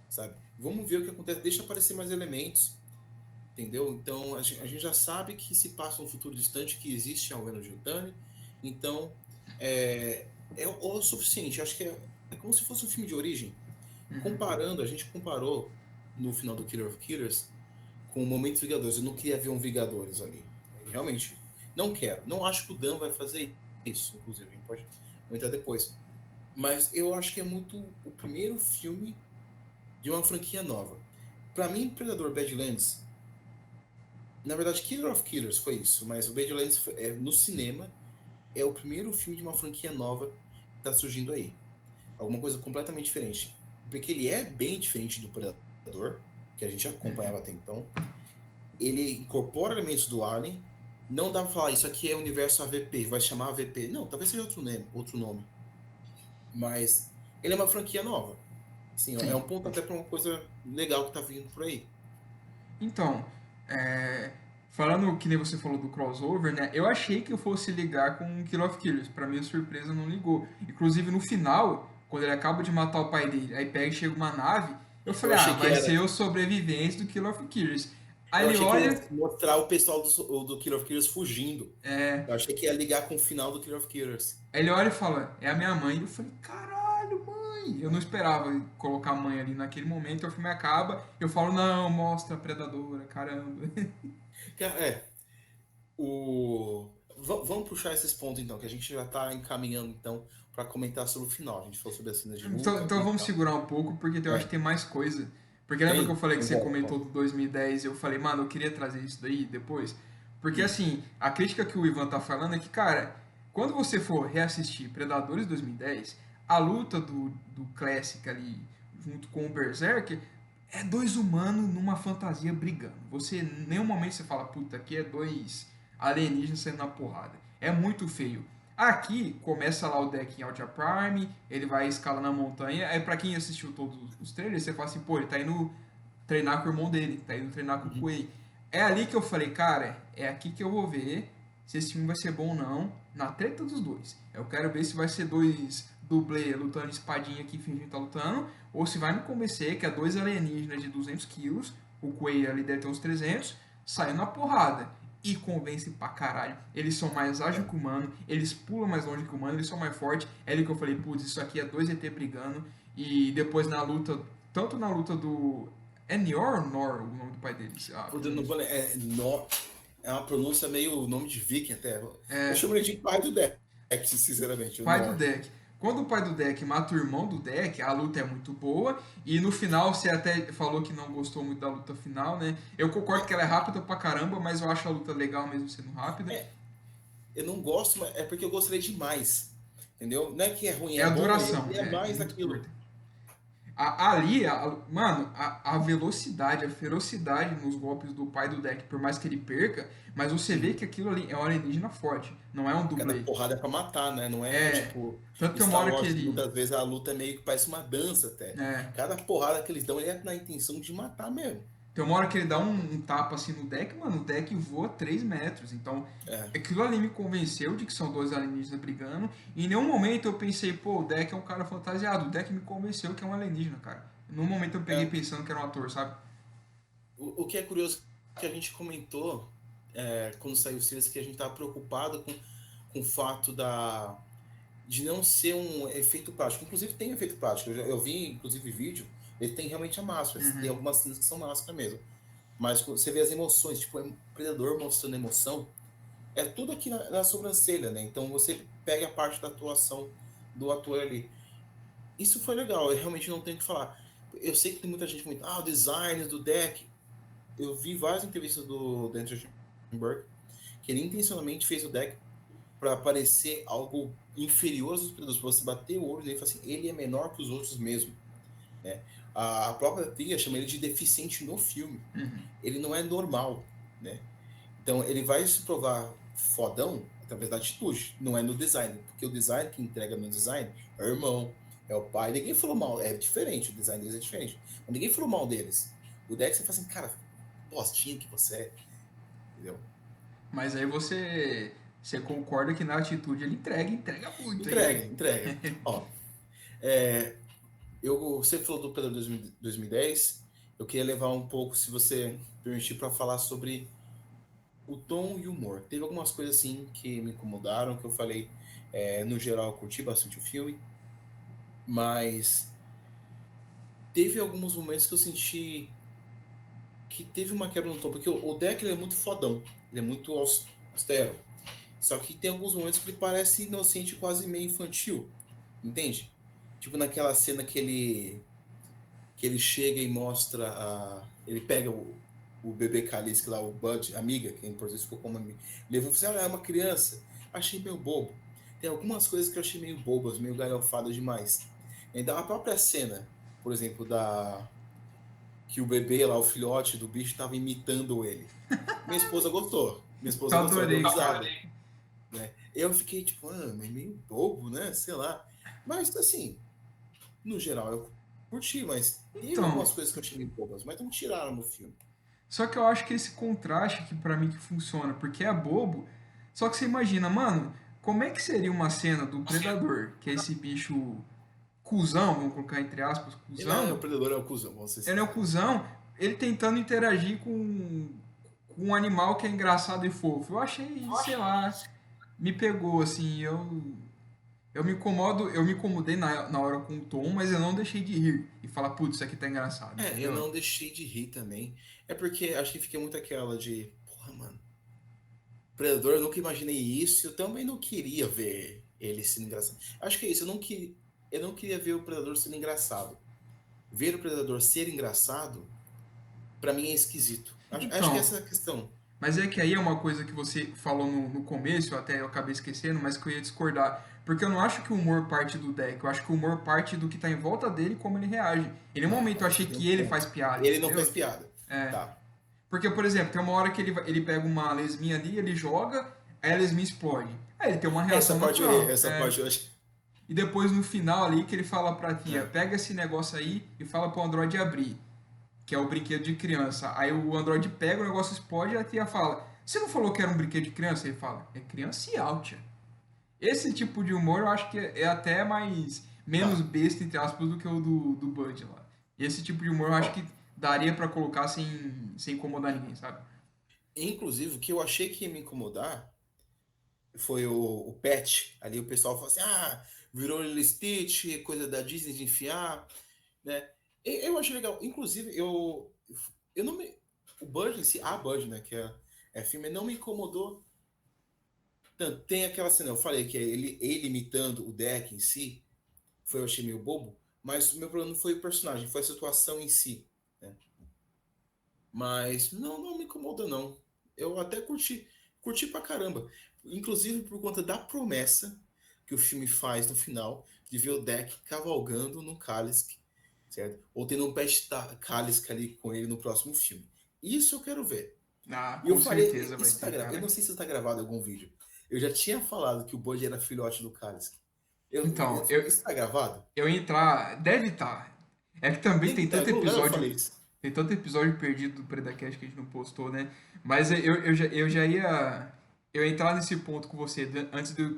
sabe? Vamos ver o que acontece. Deixa aparecer mais elementos, entendeu? Então a gente já sabe que se passa um futuro distante que existe algo no Jutani. Então é o suficiente. Eu acho que é como se fosse um filme de origem. Comparando, a gente comparou no final do Killer of Killers com o Momentos Vingadores. Eu não queria ver um Vingadores ali. Realmente, não quero. Não acho que o Dan vai fazer isso, inclusive. A gente pode comentar depois. Mas eu acho que é muito o primeiro filme de uma franquia nova. Para mim, Predador Badlands, na verdade, Killer of Killers foi isso, mas o Badlands no cinema é o primeiro filme de uma franquia nova que está surgindo aí. Alguma coisa completamente diferente. Porque ele é bem diferente do Predador, que a gente acompanhava até então. Ele incorpora elementos do Alien. Não dá pra falar, isso aqui é o universo AVP, vai chamar AVP. Não, talvez seja outro nome. Mas ele é uma franquia nova. Assim, é Sim. um ponto até para uma coisa legal que tá vindo por aí. Então, falando que nem você falou do crossover, né? Eu achei que eu fosse ligar com Kill of Killers. Pra minha surpresa, não ligou. Inclusive, no final, quando ele acaba de matar o pai dele, aí pega e chega uma nave, eu Eu falei, achei que vai era. ser o sobrevivente do Kill of Killers. Aí Eu ele achei que ia olha, mostrar o pessoal do Killer of Killers fugindo. Eu achei que ia ligar com o final do Killer of Killers. aí ele olha e fala, é a minha mãe. Eu falei, caralho, mãe. Eu não esperava colocar a mãe ali naquele momento, o filme acaba, eu falo, não, mostra a predadora, caramba. É, vamos puxar esses pontos então, que a gente já está encaminhando então para comentar sobre o final. A gente falou sobre as cenas de luta Então e vamos tal. segurar um pouco, porque eu acho que É, tem mais coisa. Porque lembra que eu tem? falei que Então você vamos, comentou vamos. do 2010 e eu falei, mano, eu queria trazer isso daí depois? Porque Hum, assim, a crítica que o Ivan tá falando é que, cara, quando você for reassistir Predadores 2010, a luta do Classic ali, junto com o Berserk, é dois humanos numa fantasia brigando. Você, em nenhum momento você fala, puta, aqui é dois alienígenas saindo na porrada. É muito feio. Aqui começa lá o deck em Ultra Prime, ele vai escalar na montanha. Aí pra quem assistiu todos os trailers, você fala assim, pô, ele tá indo treinar com o irmão dele, tá indo treinar com o uhum. Kuei. É ali que eu falei, cara, é aqui que eu vou ver se esse filme vai ser bom ou não, na treta dos dois. Eu quero ver se vai ser dois dublê lutando espadinha aqui fingindo que tá lutando, ou se vai me convencer que é dois alienígenas de 200 quilos, o Kuei ali deve ter uns 300, saindo na porrada. e convence pra caralho. Eles são mais ágeis que o humano, eles pulam mais longe que o humano, eles são mais fortes. É ali que eu falei, putz, isso aqui é dois ET brigando. E depois na luta, tanto na luta do. É Nior ou Nor o nome do pai deles? É uma pronúncia meio nome de viking até. Eu É, chamo ele de pai do Deck, sinceramente, o pai do Nor. Deck. Quando o pai do Deck mata o irmão do Deck, a luta é muito boa. E no final, você até falou que não gostou muito da luta final, né? Eu concordo que ela é rápida pra caramba, mas eu acho a luta legal mesmo sendo rápida. É, eu não gosto, mas é porque eu gostaria demais. Entendeu? Não é que é ruim, É é a bom, duração, ele é é mais muito daquilo. curta. Mano, a velocidade, a ferocidade nos golpes do pai do Deck, por mais que ele perca, mas você vê que Uhum. aquilo ali é um alienígena forte, não é um Cada dublê. porrada é pra matar, né? Não é É. tipo Tanto tem uma Star hora que Wars, que ele. muitas vezes a luta é meio que parece uma dança até. É, Cada porrada que eles dão, ele é na intenção de matar mesmo. tem uma hora que ele dá um tapa assim no deck, mano, o deck voa 3 metros. Então, É. aquilo ali me convenceu de que são dois alienígenas brigando. E em nenhum momento eu pensei, pô, o deck é um cara fantasiado. O deck me convenceu que é um alienígena, cara. Em nenhum momento eu peguei É. pensando que era um ator, sabe? O que é curioso que a gente comentou quando saiu o Silas, que a gente tava preocupado com o fato de não ser um efeito prático. Inclusive tem efeito prático. Eu vi, inclusive, vídeo, ele tem realmente a máscara. Tem Uhum. algumas cenas que são máscara mesmo. Mas você vê as emoções, tipo, é um predador mostrando emoção, é tudo aqui na sobrancelha, né? Então você pega a parte da atuação do ator ali. Isso foi legal, eu realmente não tenho o que falar. Eu sei que tem muita gente muito, o design do deck. Eu vi várias entrevistas do Daniel Schwarzenberg, que ele intencionalmente fez o deck para parecer algo inferior aos predadores, para você bater o olho nele e falar assim, ele é menor que os outros mesmo, né? A própria Tia chama ele de deficiente no filme. Uhum. Ele não é normal, né? Então ele vai se provar fodão através da atitude, não é no design, porque o design que entrega no design é o irmão, é o pai. Ninguém falou mal, é diferente, o design deles é diferente. Mas ninguém falou mal deles. O Dex você fala assim, cara, postinha que você é, entendeu? Mas aí você concorda que na atitude ele entrega muito aí, né? Entrega, entrega. Ó, você falou do Predador 2010, eu queria levar um pouco, se você permitir, para falar sobre o tom e o humor. Teve algumas coisas assim que me incomodaram, que eu falei, no geral eu curti bastante o filme, mas teve alguns momentos que eu senti que teve uma quebra no tom, porque o Deck ele é muito fodão, ele é muito austero, só que tem alguns momentos que ele parece inocente, quase meio infantil, entende? Tipo naquela cena que ele chega e mostra ele pega o bebê Kalisk lá, o Bud, amiga, que em português ficou como amiga, levou e falou assim, é uma criança. Achei meio bobo. Tem algumas coisas que eu achei meio bobas, meio galhofadas demais. Então a própria cena, por exemplo, que o bebê lá, o filhote do bicho, estava imitando ele. Minha esposa gostou. Minha Eu esposa gostou, ela deu adorei, risada. cara. Né? Eu fiquei tipo, meio bobo, né? Sei lá. Mas assim, no geral eu curti, mas teve Então, algumas coisas que eu achei meio bobas, mas não tiraram no filme. só que eu acho que esse contraste que pra mim que funciona, porque é bobo, só que você imagina, mano, como é que seria uma cena do Predador, que é esse bicho cuzão, vamos colocar entre aspas, O cuzão, predador é o cuzão, vamos ser ele é o sinceros. cuzão, ele tentando interagir com um animal que é engraçado e fofo. Eu achei, sei lá, me pegou, assim, eu me incomodei na hora com o tom, mas eu não deixei de rir e falar, putz, isso aqui tá engraçado, Eu entendeu? não deixei de rir também. É porque acho que fiquei muito aquela de, porra, mano, Predador, eu nunca imaginei isso, eu também não queria ver ele sendo engraçado. Acho que é isso, eu não queria ver o Predador sendo engraçado. Ver o Predador ser engraçado, pra mim é esquisito. Acho que Então, essa é a questão. mas é que aí é uma coisa que você falou no começo, até eu acabei esquecendo, mas que eu ia discordar. Porque eu não acho que o humor parte do deck, eu acho que o humor parte do que tá em volta dele e como ele reage. Em nenhum Não, momento eu aí você achei tem um que ele faz ponto. piada, Ele não entendeu? faz piada. É. Tá. Porque, por exemplo, tem uma hora que ele pega uma lesminha ali, ele joga, aí a lesminha explode. Aí ele tem uma Essa reação parte eu ri, natural. essa parte eu acho. E depois no final ali que ele fala pra tia, É. pega esse negócio aí e fala pro Android abrir, que é o brinquedo de criança. Aí o Android pega, o negócio explode e a tia fala, você não falou que era um brinquedo de criança? Ele fala, é criancial, tia. Esse tipo de humor eu acho que é até mais, menos Tá. besta, entre aspas, do que o do Bud lá. Esse tipo de humor eu acho Ó, que daria pra colocar sem incomodar ninguém, sabe? Inclusive, o que eu achei que ia me incomodar foi o Pet. Ali o pessoal falou assim: ah, virou Lilo Stitch, coisa da Disney de enfiar, né? Eu achei legal. Inclusive, eu não me. O Bud em si, a Bud, né, que é filme, não me incomodou tanto. Tem aquela cena, eu falei que é ele imitando o deck em si, eu achei meio bobo, mas o meu problema não foi o personagem, foi a situação em si, né? Mas não me incomoda, não. Eu até curti pra caramba. Inclusive por conta da promessa que o filme faz no final de ver o deck cavalgando no Kalisk, certo? Ou tendo um pet Kalisk ali com ele no próximo filme. Isso eu quero ver. Ah, E eu com falei, certeza vai isso tá ter, gravado. Eu cara. não sei se está gravado em algum vídeo. Eu já tinha falado que o Bud era filhote do Kalisk. Então, Isso tá gravado? eu ia entrar. Deve estar. É que também Tem que estar. Em algum lugar eu falei isso. tem tanto episódio perdido do Predacast que a gente não postou, né? Mas eu já ia entrar nesse ponto com você antes de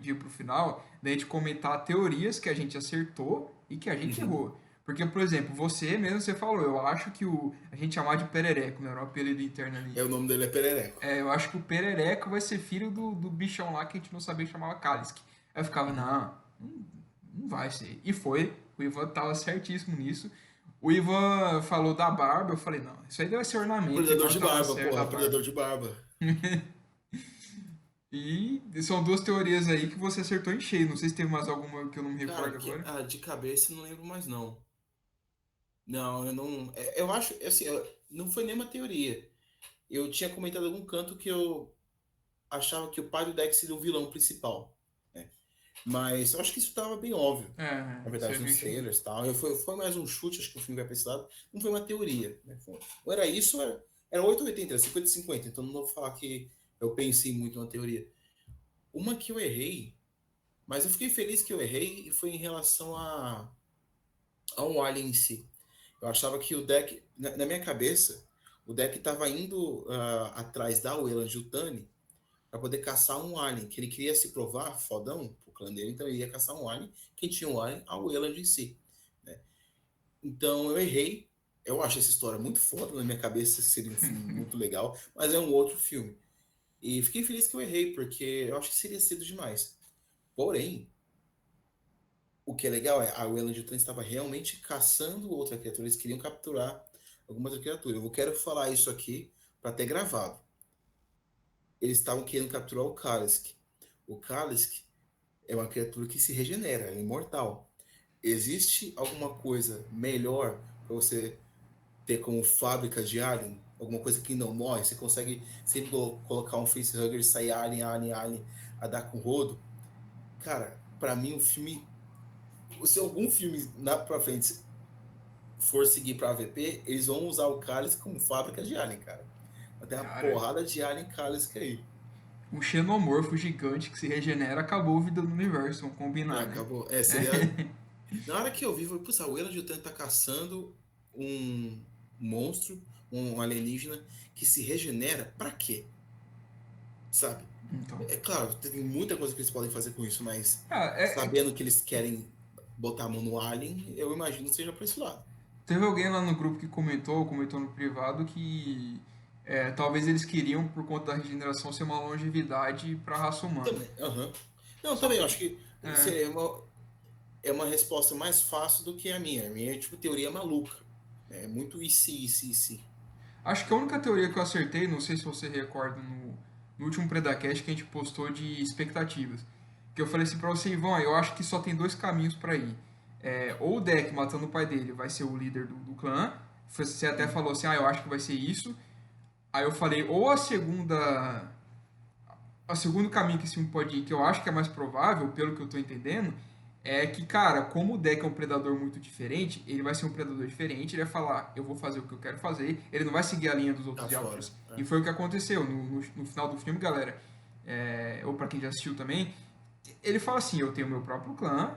ir pro final, da gente comentar teorias que a gente acertou e que a gente Uhum. errou. Porque, por exemplo, você mesmo, você falou, eu acho que a gente chamar de perereco, né? Era o apelido interno ali. É, o nome dele é Perereco. Eu acho que o perereco vai ser filho do bichão lá que a gente não sabia que chamava Kalisk. Aí eu ficava, Uhum. não vai ser. E foi. O Ivan tava certíssimo nisso. O Ivan falou da barba, eu falei, não, isso aí deve ser ornamento. O Predador Ivan de tava barba, certo da porra, barba. predador de barba. E são duas teorias aí que você acertou em cheio. Não sei se teve mais alguma que eu não me Cara, recordo agora. de cabeça eu não lembro mais, não. Não, eu não. Eu acho, assim, não foi nenhuma teoria. Eu tinha comentado em algum canto que eu achava que o pai do Dex seria o vilão principal, né? Mas eu acho que isso estava bem óbvio, na Isso é verdade, meio nos cheio. trailers e tal. Foi mais um chute, acho que o filme vai pra esse lado. Não foi uma teoria, né? Ou era isso, ou era 8 ou 80, era 50 e 50. Então não vou falar que eu pensei muito na teoria. Uma que eu errei, mas eu fiquei feliz que eu errei, e foi em relação a um alien em si. Eu achava que o deck, na minha cabeça, o deck estava indo atrás da Weyland Yutani para poder caçar um alien, que ele queria se provar fodão pro clã dele, então ele ia caçar um alien. Quem tinha um alien? A Weyland em si, né? Então eu errei. Eu acho essa história muito foda, na minha cabeça seria um filme muito legal, mas é um outro filme. E fiquei feliz que eu errei, porque eu acho que seria cedo demais. Porém, o que é legal é a Weyland Yutani estava realmente caçando outra criatura, eles queriam capturar alguma outra criatura. Eu quero falar isso aqui para ter gravado. Eles estavam querendo capturar o Kalisk. O Kalisk é uma criatura que se regenera, é imortal. Existe alguma coisa melhor para você ter como fábrica de alien? Alguma coisa que não morre? Você consegue sempre colocar um facehugger e sair alien, a dar com rodo? Cara, para mim o filme, se algum filme na pra frente for seguir para AVP, eles vão usar o Cálice como fábrica de alien, cara. Vai ter uma Cara, porrada de alien Cálice aí. um xenomorfo gigante que se regenera acabou a vida do universo, vamos combinar, né? Acabou. Seria. Na hora que eu vi, eu falei, putz, a Weyland Yutani tá caçando um monstro, um alienígena que se regenera pra quê? Sabe? Então. É claro, tem muita coisa que eles podem fazer com isso, mas Ah, sabendo que eles querem botar a mão no alien, eu imagino que seja pra esse lado. teve alguém lá no grupo que comentou no privado, que talvez eles queriam, por conta da regeneração, ser uma longevidade para a raça humana. Também, aham. Não, Só também, eu que, acho que é, seria é uma resposta mais fácil do que a minha. A minha é tipo teoria maluca. É muito e se. acho que a única teoria que eu acertei, não sei se você recorda, no último Predacast que a gente postou de expectativas, que eu falei assim pra você, Ivan, eu acho que só tem dois caminhos para ir. Ou o Deck matando o pai dele vai ser o líder do clã, você até Uhum. falou assim, eu acho que vai ser isso. Aí eu falei, ou o segundo caminho que esse filme pode ir, que eu acho que é mais provável, pelo que eu tô entendendo, é que, cara, como o Deck é um predador muito diferente, ele vai ser um predador diferente, ele vai falar, eu vou fazer o que eu quero fazer, ele não vai seguir a linha dos Tá outros fora. Yaptors. E foi o que aconteceu no final do filme, galera. Ou pra quem já assistiu também, ele fala assim, eu tenho meu próprio clã,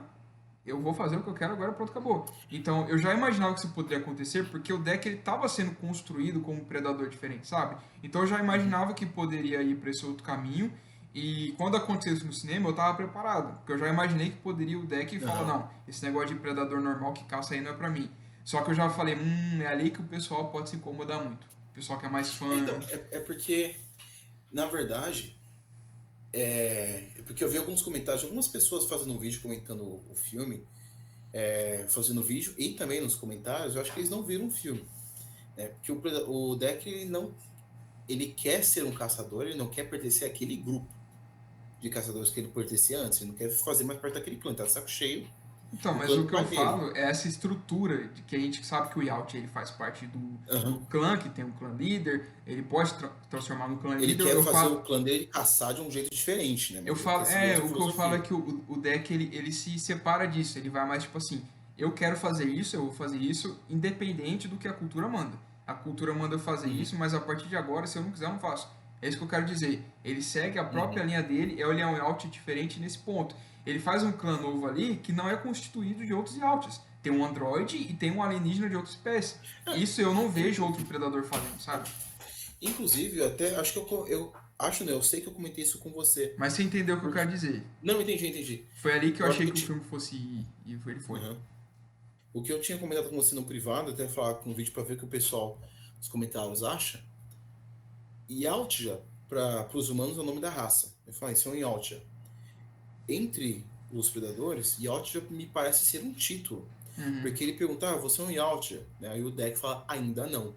eu vou fazer o que eu quero agora, pronto, acabou. Então, eu já imaginava que isso poderia acontecer, porque o deck ele estava sendo construído como um predador diferente, sabe? Então, eu já Uhum. imaginava que poderia ir para esse outro caminho, e quando aconteceu isso no cinema, eu estava preparado, porque eu já imaginei que poderia o deck falar, Aham. não, esse negócio de predador normal que caça aí não é para mim. Só que eu já falei, é ali que o pessoal pode se incomodar muito. O pessoal que é mais Então, fã. é porque, na verdade, é porque eu vi alguns comentários de algumas pessoas fazendo um vídeo comentando o filme, fazendo vídeo, e também nos comentários, eu acho que eles não viram o filme. Né? Porque o Deck ele não. Ele quer ser um caçador, ele não quer pertencer àquele grupo de caçadores que ele pertencia antes, ele não quer fazer mais parte daquele clã, tá de saco cheio Então, do mas clã o do que eu pai dele. falo é essa estrutura de que a gente sabe que o Yacht ele faz parte do Aham. clã, que tem um clã líder, ele pode transformar no clã Ele líder. quer fazer o clã dele caçar de um jeito diferente, né? Ele quer seguir outra O que eu falo é filosofia. que o deck ele se separa disso, ele vai mais tipo assim, eu quero fazer isso, eu vou fazer isso, independente do que a cultura manda. A cultura manda eu fazer Uhum, isso, mas a partir de agora, se eu não quiser, eu não faço. É isso que eu quero dizer. Ele segue a própria uhum. linha dele, ele é um Yacht diferente nesse ponto. Ele faz um clã novo ali que não é constituído de outros Yachts. Tem um androide e tem um alienígena de outra espécie. Ah, Isso eu não vejo outro predador fazendo, sabe? inclusive, eu até acho que eu acho, né? Eu sei que eu comentei isso com você. Mas você entendeu o que eu Porque... quero dizer. Não, entendi. Foi ali que eu Eu acho achei que eu que o ti... filme fosse ir, e ele foi. Uhum. O que eu tinha comentado com você no privado, até falar com um vídeo para ver o que o pessoal nos comentários acha. Yautja, para os humanos, é o nome da raça. Eu falei, isso é um Yautja. Entre os predadores, Yautja me parece ser um título. Uhum. Porque ele pergunta, você é um Yautja? Né? Aí o deck fala, ainda não.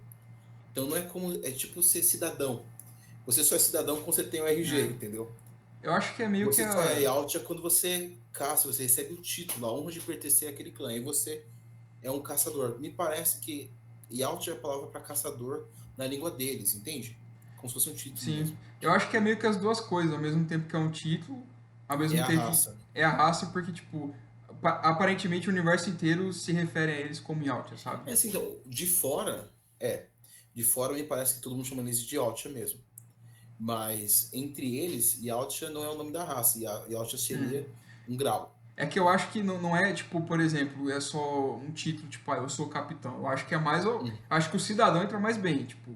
Então não é como, é tipo ser cidadão. Você só é cidadão quando você tem o RG, É. entendeu? Eu acho que é meio que Você só é a. Yautja quando você caça, você recebe o título, a honra de pertencer àquele clã. E você é um caçador. Me parece que Yautja é a palavra para caçador na língua deles, entende? Como se fosse um título Sim. mesmo. Eu acho que é meio que as duas coisas, ao mesmo tempo que é um título, ao É mesmo a tempo raça. é a raça, porque, tipo, aparentemente o universo inteiro se refere a eles como Yautja, sabe? É assim, então, de fora, é. De fora me parece que todo mundo chama eles de Yautja mesmo. Mas entre eles, Yautja não é o nome da raça. Yautja seria um grau. É que eu acho que não é, tipo, por exemplo, é só um título, tipo, eu sou capitão. Eu acho que é mais. Eu Hum. acho que o cidadão entra mais bem. Tipo,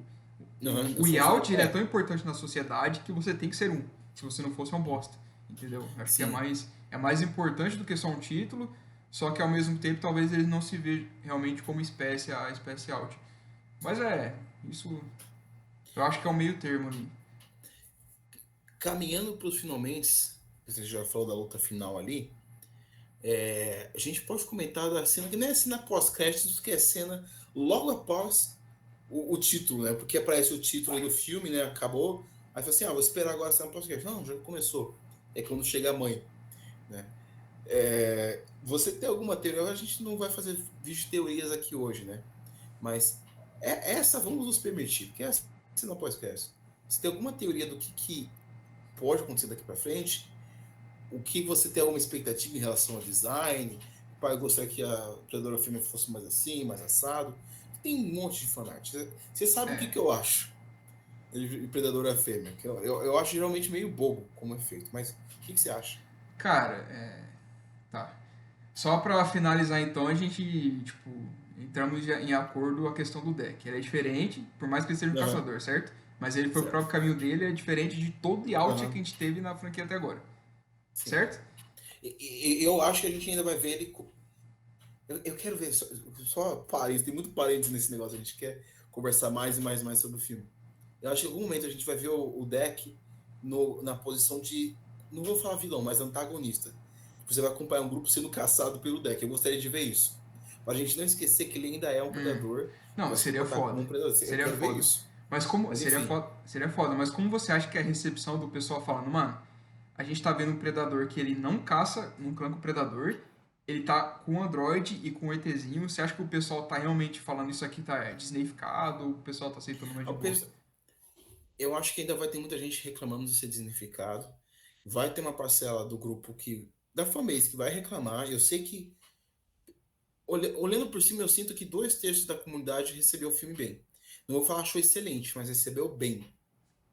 Uhum, eu o sou um Yacht, cidadão. ele é tão importante na sociedade que você tem que ser um. Se você não fosse, é um bosta. Entendeu? Acho que Sim. é mais importante do que só um título, só que ao mesmo tempo talvez eles não se vejam realmente como espécie, a espécie Yacht. Mas isso eu acho que é o meio termo ali. Caminhando para os finalmente, você já falou da luta final ali. A gente pode comentar da cena que nem é cena pós-créditos, que é cena logo após o título, né? Porque aparece o título do filme, né? Acabou. Aí fala assim: vou esperar agora a cena pós-crédito. Não, já começou. É quando chega a mãe, né? Você tem alguma teoria? A gente não vai fazer vídeo de teorias aqui hoje, né? Mas essa vamos nos permitir, porque é a cena pós-crédito. Você tem alguma teoria do que pode acontecer daqui para frente? O que você tem alguma expectativa em relação ao design? O pai gostaria que a Predador Fêmea fosse mais assim, mais assado. Tem um monte de fanart. Você sabe o É, que eu acho de Predador Fêmea? Que eu acho geralmente meio bobo como é feito, mas o que você acha? cara, tá. Só pra finalizar então, a gente, tipo, entramos em acordo a questão do deck. Ele é diferente, por mais que ele seja um Aham, caçador, certo? Mas ele foi o certo. próprio caminho dele, é diferente de todo Yacht que a Aham, gente teve na franquia até agora. sim. Certo? Eu acho que a gente ainda vai ver ele. Eu quero ver só parênteses, tem muito parênteses nesse negócio. A gente quer conversar mais e mais sobre o filme. Eu acho que em algum momento a gente vai ver o deck na posição de. Não vou falar vilão, mas antagonista. Você vai acompanhar um grupo sendo caçado pelo deck. Eu gostaria de ver isso. Para a gente não esquecer que ele ainda é um predador e Não, vai se seria comportar como foda. um predador. Eu Seria quero ver foda. isso. Mas como. Mas enfim. Seria foda. Mas como você acha que é a recepção do pessoal falando, mano, a gente tá vendo um predador que ele não caça num clã com predador, ele tá com o Android e com o ETzinho. Você acha que o pessoal tá realmente falando isso aqui tá disneyficado? O pessoal tá aceitando mais de boa? Eu acho que ainda vai ter muita gente reclamando de ser desnificado. Vai ter uma parcela do grupo que. Da fanbase que vai reclamar. Eu sei que. Olhando por cima, eu sinto que 2/3 da comunidade recebeu o filme bem. Não vou falar achou excelente, mas recebeu bem,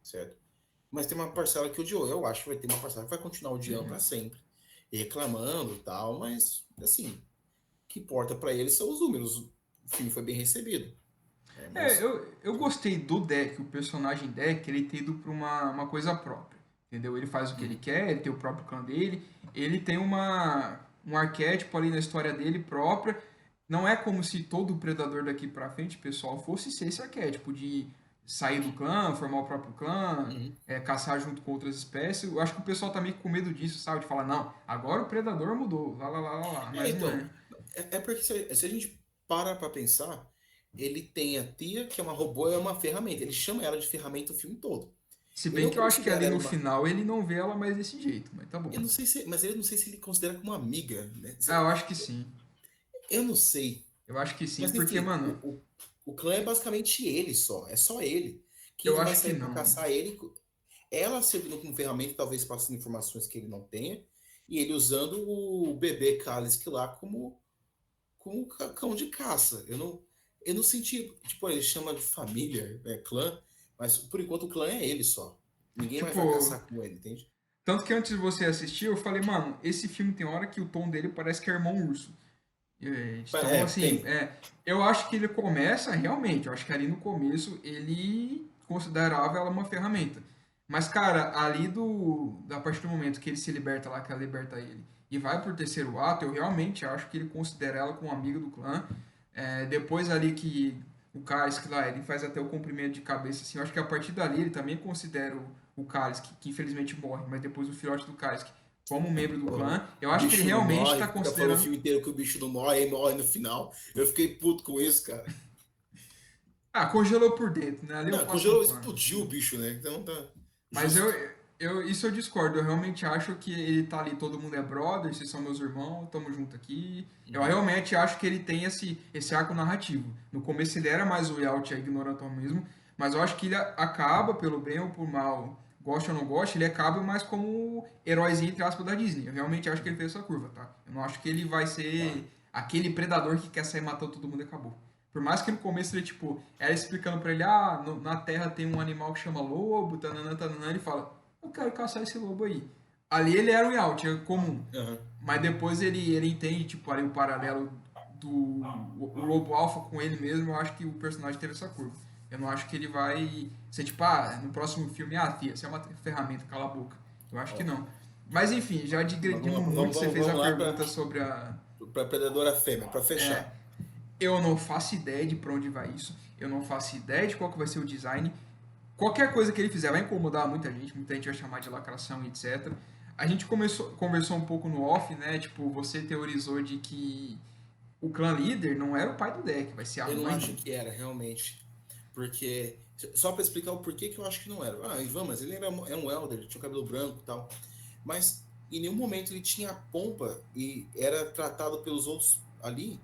certo? Mas tem uma parcela que odiou. Eu acho que vai ter uma parcela que vai continuar odiando para sempre. E reclamando e tal, mas, assim, o que importa para eles são os números. O filme foi bem recebido. Mas. Eu gostei do deck, o personagem deck, ele ter ido pra uma coisa própria. Entendeu? Ele faz o que ele Uhum. quer, ele tem o próprio clã dele, ele tem um arquétipo ali na história dele própria. Não é como se todo predador daqui pra frente, pessoal, fosse ser esse arquétipo de sair do clã, formar o próprio clã, Uhum. caçar junto com outras espécies. Eu acho que o pessoal tá meio com medo disso, sabe? De falar, não, agora o predador mudou, lá, lá, lá, lá, lá. Mas não Então, é. é porque se a gente para pra pensar, ele tem a tia, que é uma robô, é uma ferramenta. Ele chama ela de ferramenta o filme todo. Se Ele bem não que eu acho que considera ali ela no uma. final ele não vê ela mais desse jeito, mas tá bom. Eu não sei se, mas eu não sei se ele considera como uma amiga, né? Ah, eu acho que sim. Eu não sei. Eu acho que sim, Mas porque, enfim, mano, o clã é basicamente ele só. É só ele. eu Quem vai acho que sair pra não. caçar ele, ela servindo como ferramenta, talvez passando informações que ele não tenha, e ele usando o bebê Kalisk lá como cão de caça. Eu não senti, tipo, ele chama de família, né, clã, mas por enquanto o clã é ele só. Ninguém mais vai Tipo, caçar com ele, entende? tanto que antes de você assistir, eu falei, mano, esse filme tem hora que o tom dele parece que é Irmão Urso. Então, assim, Tem. eu acho que ele começa, realmente, eu acho que ali no começo ele considerava ela uma ferramenta. Mas, cara, ali a partir do momento que ele se liberta lá, que ela liberta ele, e vai pro terceiro ato, eu realmente acho que ele considera ela como amiga do clã. Depois ali que o Karsk lá, ele faz até o comprimento de cabeça, assim, eu acho que a partir dali ele também considera o Karsk, que infelizmente morre, mas depois o filhote do Karsk, como membro do Porra, clã, eu o acho que ele bicho não realmente morre, está fica falando o considerando. filme inteiro que o bicho não morre, aí morre no final. Eu fiquei puto com isso, cara. Ah, congelou por dentro, né? Ali eu Não, passo um congelou, pano. explodiu o bicho, né? Então tá Mas eu, justo. isso eu discordo. Eu realmente acho que ele tá ali, todo mundo é brother, vocês são meus irmãos, tamo junto aqui. Eu Uhum. realmente acho que ele tem esse arco narrativo. No começo ele era mais o Yacht, ignorantão mesmo, mas eu acho que ele acaba, pelo bem ou por mal, goste ou não goste, ele acaba mais como heróizinho, entre aspas, da Disney. Eu realmente acho que ele fez essa curva, tá? Eu não acho que ele vai Tá. ser aquele predador que quer sair matando todo mundo e acabou. Por mais que no começo ele, tipo, era explicando pra ele, na Terra tem um animal que chama lobo, tananã, tananã, ele fala, eu quero caçar esse lobo aí. Ali ele era um yacht, é comum. Aham. Mas depois ele entende, tipo, ali o paralelo do o lobo alfa com ele mesmo, eu acho que o personagem teve essa curva. Eu não acho que ele vai ser, tipo, no próximo filme, tia, você é uma ferramenta, cala a boca. Eu acho que Ó, não. Mas enfim, já mas vamos lá, digredimos muito, vamos, você vamos, fez a vamos lá pergunta sobre a. pra Predadora Fêmea, pra É, fechar. eu não faço ideia de pra onde vai isso. Eu não faço ideia de qual que vai ser o design. Qualquer coisa que ele fizer vai incomodar muita gente vai chamar de lacração e etc. A gente conversou um pouco no off, né? Tipo, você teorizou de que o clã líder não era o pai do deck, vai ser a Eu não acho mãe. que era, realmente. Porque, só pra explicar o porquê que eu acho que não era. Ah, Ivan, mas ele é um elder, ele tinha o cabelo branco e tal. Mas em nenhum momento ele tinha a pompa e era tratado pelos outros ali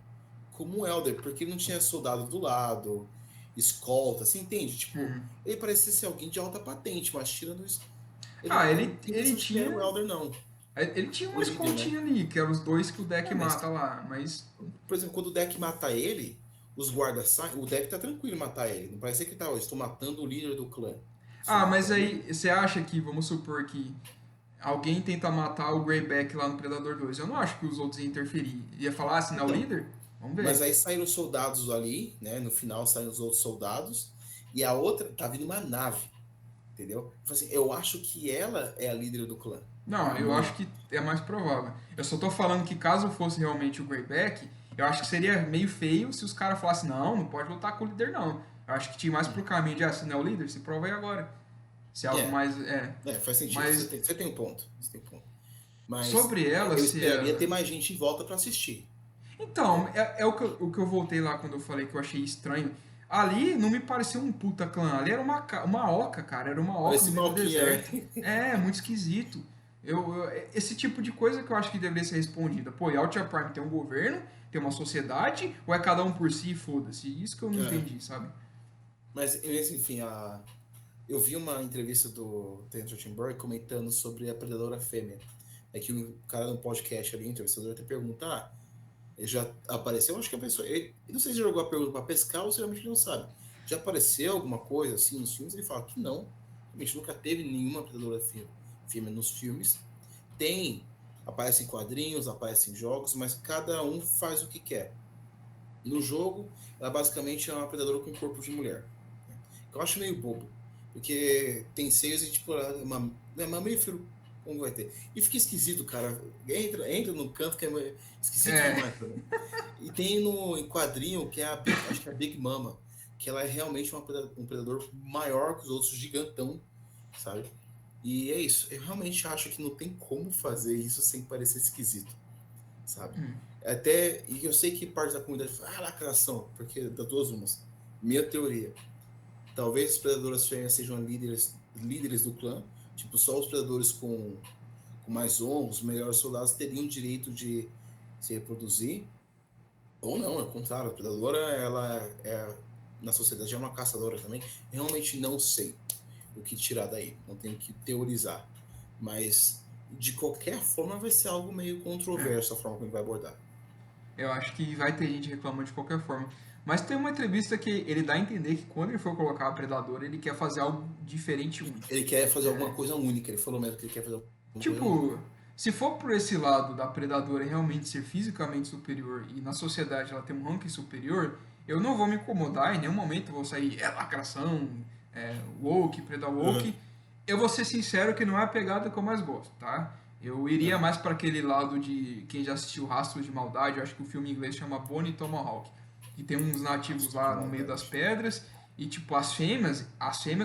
como um elder, porque ele não tinha soldado do lado, escolta, você entende? Tipo, Hum. ele parecia ser alguém de alta patente, mas tirando isso, Ah, eu não tenho ele impressão de que ele era um tinha. elder, não. Ele tinha O uma líder, né? escoltinha ali, que eram os dois que o deck É, mas, mata lá, mas. por exemplo, quando o deck mata ele, os guardas saem, o deck tá tranquilo em matar ele. Não parece que tá, eu estou matando o líder do clã. Ah, Sim, mas então aí você acha que, vamos supor que alguém tenta matar o Greyback lá no Predador 2? Eu não acho que os outros iam interferir. Ia falar, se não é o então, líder? Vamos mas ver. aí saíram os soldados ali, né? No final saíram os outros soldados, e a outra tá vindo uma nave, entendeu? Assim, eu acho que ela é a líder do clã, a Não, eu acho mãe. que é mais provável. Eu só tô falando que caso fosse realmente o Greyback, eu acho que seria meio feio se os caras falassem, não, não pode lutar com o líder, não. Eu acho que tinha mais pro caminho de, se não é o líder, se prova aí agora. Se é algo É, mais. faz sentido. Mas Você tem um ponto. Você tem um ponto. Mas sobre ela, eu se esperaria ter ela. mais gente em volta para assistir, Então, entendeu? o que eu voltei lá quando eu falei que eu achei estranho. Ali não me pareceu um puta clã, ali era uma oca, cara, era uma oca no Parece meio do Malquinha, deserto. né? É, muito esquisito. Esse tipo de coisa que eu acho que deveria ser respondida. Pô, e Altia Prime tem um governo, tem uma sociedade, ou é cada um por si e foda-se? Isso que eu não É. entendi, sabe? Mas, enfim, eu vi uma entrevista do Trent Rottenberg comentando sobre a predadora fêmea. É que o cara no podcast ali, o entrevistador, até pergunta: ele já apareceu? Acho que a pessoa. Ele não sei se jogou a pergunta para pescar ou se realmente não sabe. Já apareceu alguma coisa assim nos filmes? Ele fala que não. Realmente nunca teve nenhuma predadora fêmea nos filmes. Tem, aparece em quadrinhos, aparece em jogos, mas cada um faz o que quer. No jogo, ela basicamente é uma predadora com corpo de mulher. Eu acho meio bobo. Porque tem seios e, tipo, é mamífero, como vai ter? E fica esquisito, cara. Entra no canto que é esquisito É. demais, cara. E tem no em quadrinho que é acho que é a Big Mama. que ela é realmente um predador maior que os outros, gigantão, sabe? E é isso. Eu realmente acho que não tem como fazer isso sem parecer esquisito, sabe? Hum. Até, e eu sei que parte da comunidade fala, ah, lacração, porque das duas umas. Minha teoria, talvez as predadoras fêmeas sejam líderes do clã, tipo, só os predadores com mais honra, os melhores soldados teriam o direito de se reproduzir, ou não, é o contrário, a predadora, ela na sociedade é uma caçadora também. Realmente não sei o que tirar daí, não tenho que teorizar, mas de qualquer forma vai ser algo meio É. controverso a forma como ele vai abordar. Eu acho que vai ter gente reclamando de qualquer forma. Mas tem uma entrevista que ele dá a entender que quando ele for colocar a Predador, ele quer fazer algo diferente e único. Ele quer fazer alguma coisa única, ele falou mesmo que ele quer fazer alguma coisa única. Tipo, se for por esse lado da Predadora realmente ser fisicamente superior e na sociedade ela ter um ranking superior, eu não vou me incomodar, em nenhum momento vou sair, lacração, woke, Uhum. woke. Eu vou ser sincero que não é a pegada que eu mais gosto, tá? Eu iria Uhum. mais para aquele lado de quem já assistiu Rastros de Maldade, eu acho que o filme em inglês chama Bonnie Tomahawk, que tem uns nativos Rastro de lá no meio das maldade. pedras e tipo as fêmeas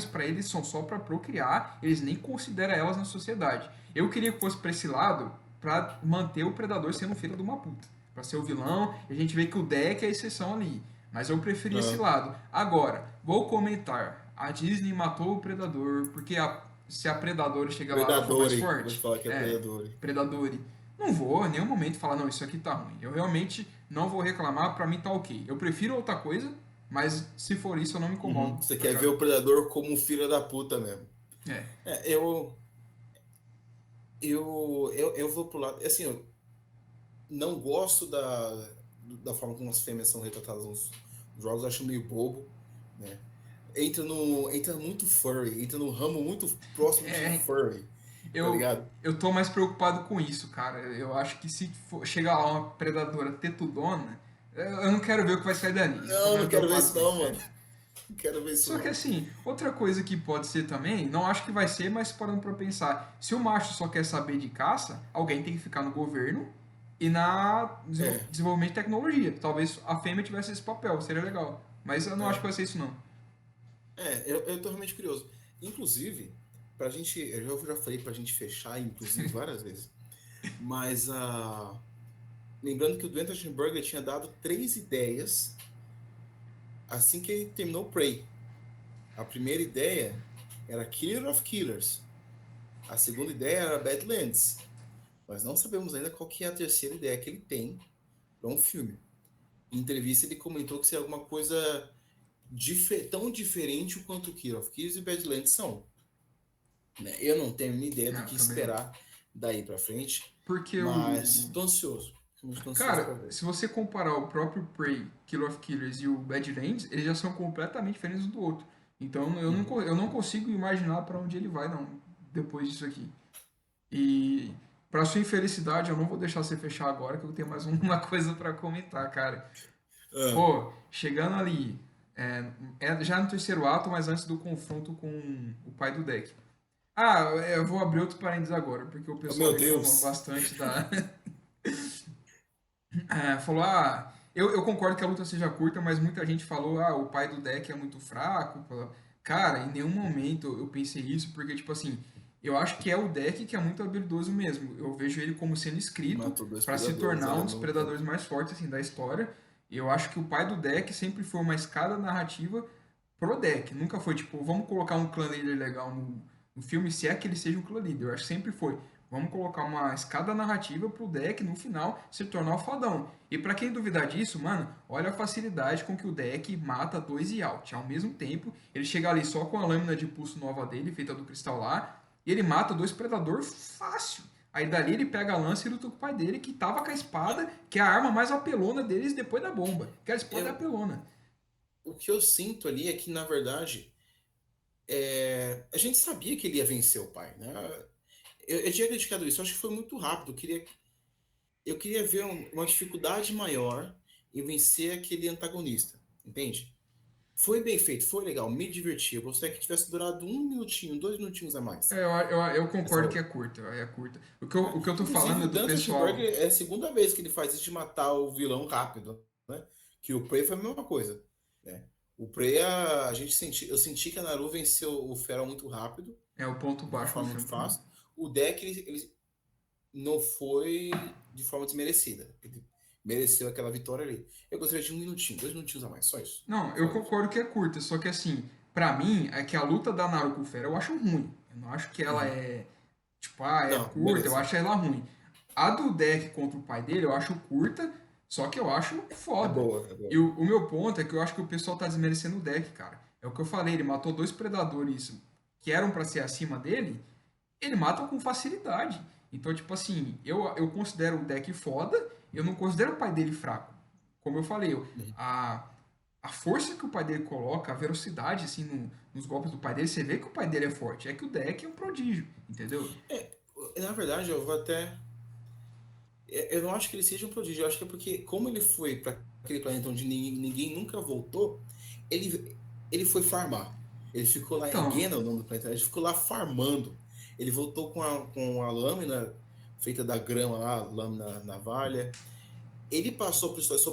para eles são só para procriar, eles nem consideram elas na sociedade. Eu queria que fosse para esse lado para manter o predador sendo um filho de uma puta, para ser o vilão, e a gente vê que o Deck é a exceção ali, mas eu preferi esse Uhum. lado. Agora, vou comentar, a Disney matou o predador porque se a Predadora chegar lá ela for mais Predadore, eu vou te forte, falar que é Predadore. Predadore. Não vou em nenhum momento falar, não, isso aqui tá ruim. Eu realmente não vou reclamar, pra mim tá ok. Eu prefiro outra coisa, mas se for isso eu não me Uhum. incomodo, Você tá quer ver ligado? o Predador como um filho da puta mesmo. É. É, eu vou pro lado. Assim, eu não gosto da forma como as fêmeas são retratadas nos jogos, acho meio bobo, né? Entra muito furry, entra num ramo muito próximo de É, furry, tá eu, ligado? eu tô mais preocupado com isso, cara. Eu acho que se chegar lá uma predadora tetudona, eu não quero ver o que vai sair dali. Eu tô Não, mais não quero ver preocupado isso com não, isso, mano. Não quero ver isso Só que não. assim, outra coisa que pode ser também, não acho que vai ser, mas parando pra pensar, se o macho só quer saber de caça, alguém tem que ficar no governo e na É, desenvolvimento de tecnologia. Talvez a fêmea tivesse esse papel, seria legal. Mas eu não acho que é. vai ser isso não. Eu tô realmente curioso. Inclusive, pra gente, eu já falei pra gente fechar, inclusive, várias vezes, mas lembrando que o Dwayne Trachtenberg tinha dado 3 ideias assim que ele terminou o Prey. A primeira ideia era Killer of Killers. A segunda ideia era Badlands. Nós não sabemos ainda qual que é a terceira ideia que ele tem para um filme. Em entrevista ele comentou que seria alguma coisa tão diferente quanto Killer of Killers e Badlands são. Né? Eu não tenho nem ideia do Não, que também não. esperar daí para frente, Porque mas tô ansioso. Tô ansioso para cara, ver. se você comparar o próprio Prey, Kill of Killers e o Badlands, eles já são completamente diferentes um do outro. Então Uhum. eu não consigo imaginar pra onde ele vai, não, depois disso aqui. E para sua infelicidade, eu não vou deixar você fechar agora, que eu tenho mais uma coisa para comentar, cara. Ah, Pô, chegando ali, já no terceiro ato, mas antes do confronto com o pai do deck. Ah, eu vou abrir outro parênteses agora, porque o oh, pessoal meu reclamou Deus. bastante da. Falou, eu concordo que a luta seja curta, mas muita gente falou, o pai do deck é muito fraco. Cara, em nenhum momento eu pensei isso, porque, tipo assim, eu acho que é o deck que é muito habilidoso mesmo. Eu vejo ele como sendo escrito Matou dois para se predadores tornar ali um ao dos mesmo tempo. predadores mais fortes assim, da história. Eu acho que o pai do deck sempre foi uma escada narrativa pro deck. Nunca foi tipo, vamos colocar um clã leader legal no filme, se é que ele seja um clã leader. Eu acho que sempre foi. Vamos colocar uma escada narrativa pro deck no final se tornar o fodão. E para quem duvidar disso, mano, olha a facilidade com que o deck mata dois e out. Ao mesmo tempo, ele chega ali só com a lâmina de pulso nova dele, feita do cristal lá, e ele mata dois predador fácil. Aí dali ele pega a lança e luta com o pai dele, que tava com a espada, que é a arma mais apelona deles depois da bomba. Que a espada é Eu, apelona. o que eu sinto ali é que, na verdade, a gente sabia que ele ia vencer o pai, né? Eu tinha criticado isso, eu acho que foi muito rápido. Eu queria ver uma dificuldade maior em vencer aquele antagonista, entende? Foi bem feito, foi legal, me diverti. Eu gostaria que tivesse durado 1 minutinho, 2 minutinhos a mais. Eu Essa concordo que luta. é curta. O que eu tô Inclusive, falando é o do Dan Trachtenberg pessoal. é a segunda vez que ele faz isso de matar o vilão rápido, né? Que o Prey foi a mesma coisa, né? O Prey, eu senti que a Naru venceu o Feral muito rápido, É o ponto de uma baixo do forma muito filme pra mim. fácil. O deck, ele não foi de forma desmerecida. Ele mereceu aquela vitória ali. Eu gostaria de um minutinho, 2 minutinhos a mais, só isso. Não, eu Só isso. concordo que é curta, só que assim, pra mim, é que a luta da Naru com o Fera eu acho ruim. Eu não acho que ela Uhum. é, tipo, ah, é Não, curta, eu beleza. acho ela ruim. A do deck contra o pai dele eu acho curta, só que eu acho É foda. boa, é E boa. o meu ponto é que eu acho que o pessoal tá desmerecendo o deck, cara. É o que eu falei, ele matou dois predadores que eram pra ser acima dele, ele mata com facilidade. Então, tipo assim, eu considero o deck foda, eu não considero o pai dele fraco. Como eu falei, Uhum. a, a força que o pai dele coloca, a velocidade assim nos golpes do pai dele, você vê que o pai dele é forte. É que o deck é um prodígio, entendeu? Na verdade, eu vou até. Eu não acho que ele seja um prodígio, eu acho que é porque, como ele foi para aquele planeta onde ninguém nunca voltou, ele foi farmar. Ele ficou lá, Então, Gena, o nome do planeta, ele ficou lá farmando. Ele voltou com a lâmina feita da grama lá, lâmina navalha. Ele passou por situações,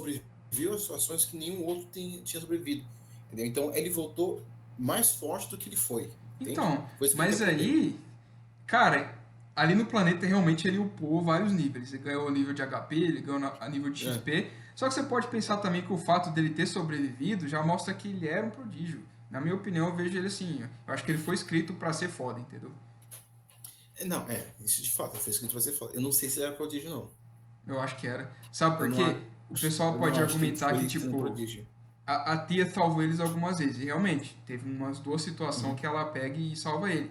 sobreviveu a situações que nenhum outro tinha sobrevivido. Entendeu? Então, ele voltou mais forte do que ele foi. Entende? então, Foi isso que eu mas interpretei. aí, cara, ali no planeta realmente ele upou vários níveis. Ele ganhou o nível de HP, ele ganhou a nível de É. XP. Só que você pode pensar também que o fato dele ter sobrevivido já mostra que ele era um prodígio. Na minha opinião, eu vejo ele assim. Eu acho que ele foi escrito pra ser foda, entendeu? Não, isso de fato, foi escrito pra ser foda. Eu não sei se ele era prodígio, não. Eu acho que era. Sabe Eu por não quê? acho, O pessoal eu pode não acho que ele argumentar que, foi sendo tipo, prodígio. a tia salvou eles algumas vezes. E realmente, teve umas duas situações Uhum. que ela pega e salva ele.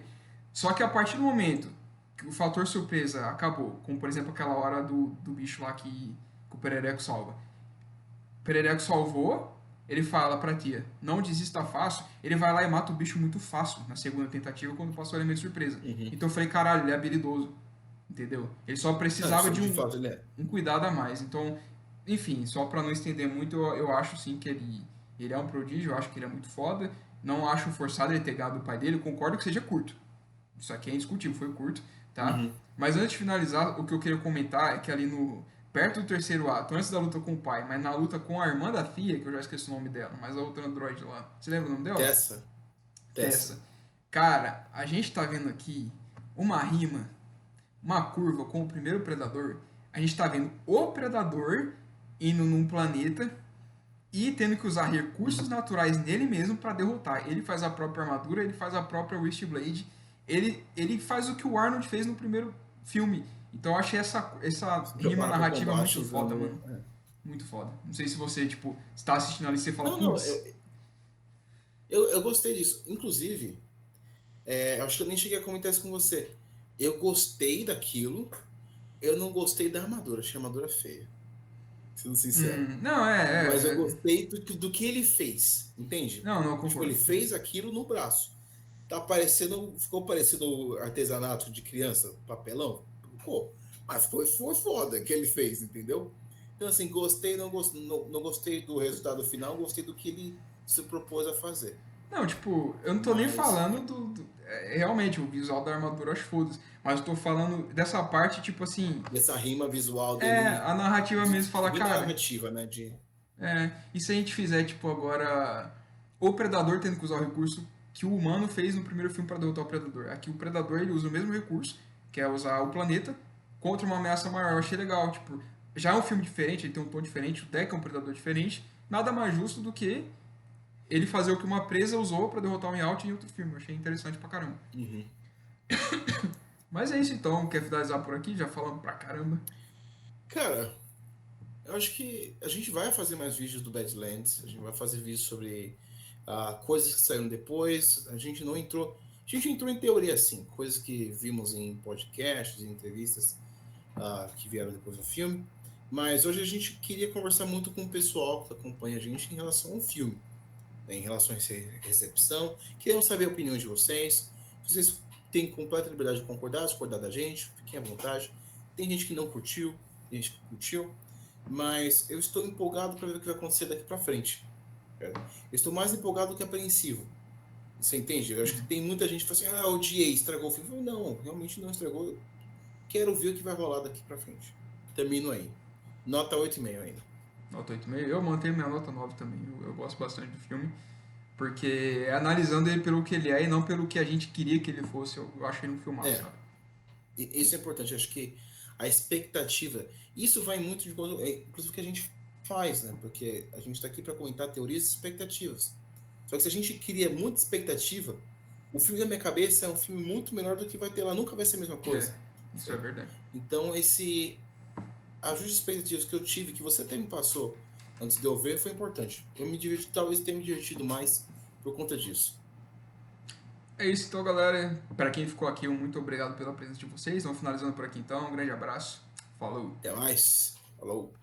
Só que a partir do momento que o fator surpresa acabou, como por exemplo aquela hora do bicho lá que o Perereco salva. O Perereco salvou, ele fala pra tia, não desista fácil, ele vai lá e mata o bicho muito fácil na segunda tentativa quando passou o elemento surpresa. Uhum. Então eu falei, caralho, ele é habilidoso, entendeu? Ele só Não, precisava isso de de fato ele é. um cuidado a mais. Então, enfim, só pra não estender muito, eu acho sim que ele é um prodígio, eu acho que ele é muito foda. Não acho forçado ele ter ganhado o pai dele, eu concordo que seja curto. Isso aqui é indiscutível, foi curto, tá? Uhum. Mas antes de finalizar, o que eu queria comentar é que ali no perto do terceiro ato, antes da luta com o pai, mas na luta com a irmã da Fia, que eu já esqueci o nome dela, mas a outra androide lá. Você lembra o nome dela? Tessa. Tessa. Tessa. Cara, a gente tá vendo aqui uma rima, uma curva com o primeiro predador. A gente tá vendo o predador indo num planeta e tendo que usar recursos Uhum. naturais nele mesmo para derrotar. Ele faz a própria armadura, ele faz a própria Wristblade, ele faz o que o Arnold fez no primeiro filme. Então eu achei essa Se rima prepara para o narrativa combate muito usando. foda, mano. Muito foda. Não sei se você, tipo, está assistindo ali e você fala, Não, não, putz, eu gostei disso. Inclusive, eu acho que eu nem cheguei a comentar isso com você. Eu gostei daquilo, eu não gostei da armadura, achei a armadura feia, sendo sincero. não, Mas eu gostei do que ele fez, entende? não, não, Tipo, ele concordo. fez aquilo no braço. Ficou parecendo artesanato de criança, papelão. Pô, mas foi foda que ele fez, entendeu? Então, assim, gostei, não gostei do resultado final, gostei do que ele se propôs a fazer. Não, tipo, eu não tô nem Mas, falando realmente, o visual da armadura eu acho foda. Mas eu tô falando dessa parte, tipo assim, essa rima visual dele, a narrativa mesmo fala, rima cara, narrativa, né? e se a gente fizer, tipo, agora o Predador tendo que usar o recurso que o humano fez no primeiro filme para derrotar o Predador. Aqui o Predador ele usa o mesmo recurso, que é usar o planeta, contra uma ameaça maior. Eu achei legal, tipo, já é um filme diferente, ele tem um tom diferente, o Deck é um Predador diferente, nada mais justo do que ele fazer o que uma presa usou para derrotar o Meowth em outro filme. Eu achei interessante pra caramba. Uhum. Mas é isso então, quer finalizar por aqui? Já falamos pra caramba. Cara, eu acho que a gente vai fazer mais vídeos do Badlands, a gente vai fazer vídeos sobre coisas que saíram depois. A gente entrou em teoria assim, coisas que vimos em podcasts, em entrevistas que vieram depois do filme. Mas hoje a gente queria conversar muito com o pessoal que acompanha a gente em relação ao filme, né, em relação à recepção. Queremos saber a opinião de vocês. Vocês têm completa liberdade de concordar, discordar da gente, fiquem à vontade. Tem gente que não curtiu, tem gente que curtiu, mas eu estou empolgado para ver o que vai acontecer daqui para frente. Cara. Eu estou mais empolgado do que apreensivo. Você entende? Eu acho que tem muita gente que fala assim: odiei, estragou o filme. Não, realmente não estragou. Quero ver o que vai rolar daqui para frente. Termino aí. Nota 8,5 ainda. Nota 8,5. Eu mantenho minha nota 9 também. Eu gosto bastante do filme. Porque analisando ele pelo que ele é e não pelo que a gente queria que ele fosse, eu achei ele um filmaço, É, sabe? isso é importante. Acho que a expectativa, isso vai muito de inclusive o que a gente faz, né? Porque a gente está aqui para comentar teorias e expectativas. Só que se a gente cria muita expectativa, o filme da minha cabeça é um filme muito menor do que vai ter lá, nunca vai ser a mesma É, coisa, isso é certo? verdade. Então, esse ajuste de expectativas que eu tive, que você até me passou antes de eu ver, foi importante. Eu me diverti, talvez tenha me divertido mais por conta disso. É isso então, galera. Para quem ficou aqui, um muito obrigado pela presença de vocês. Vamos finalizando por aqui então. Um grande abraço. Falou! Até mais. Falou.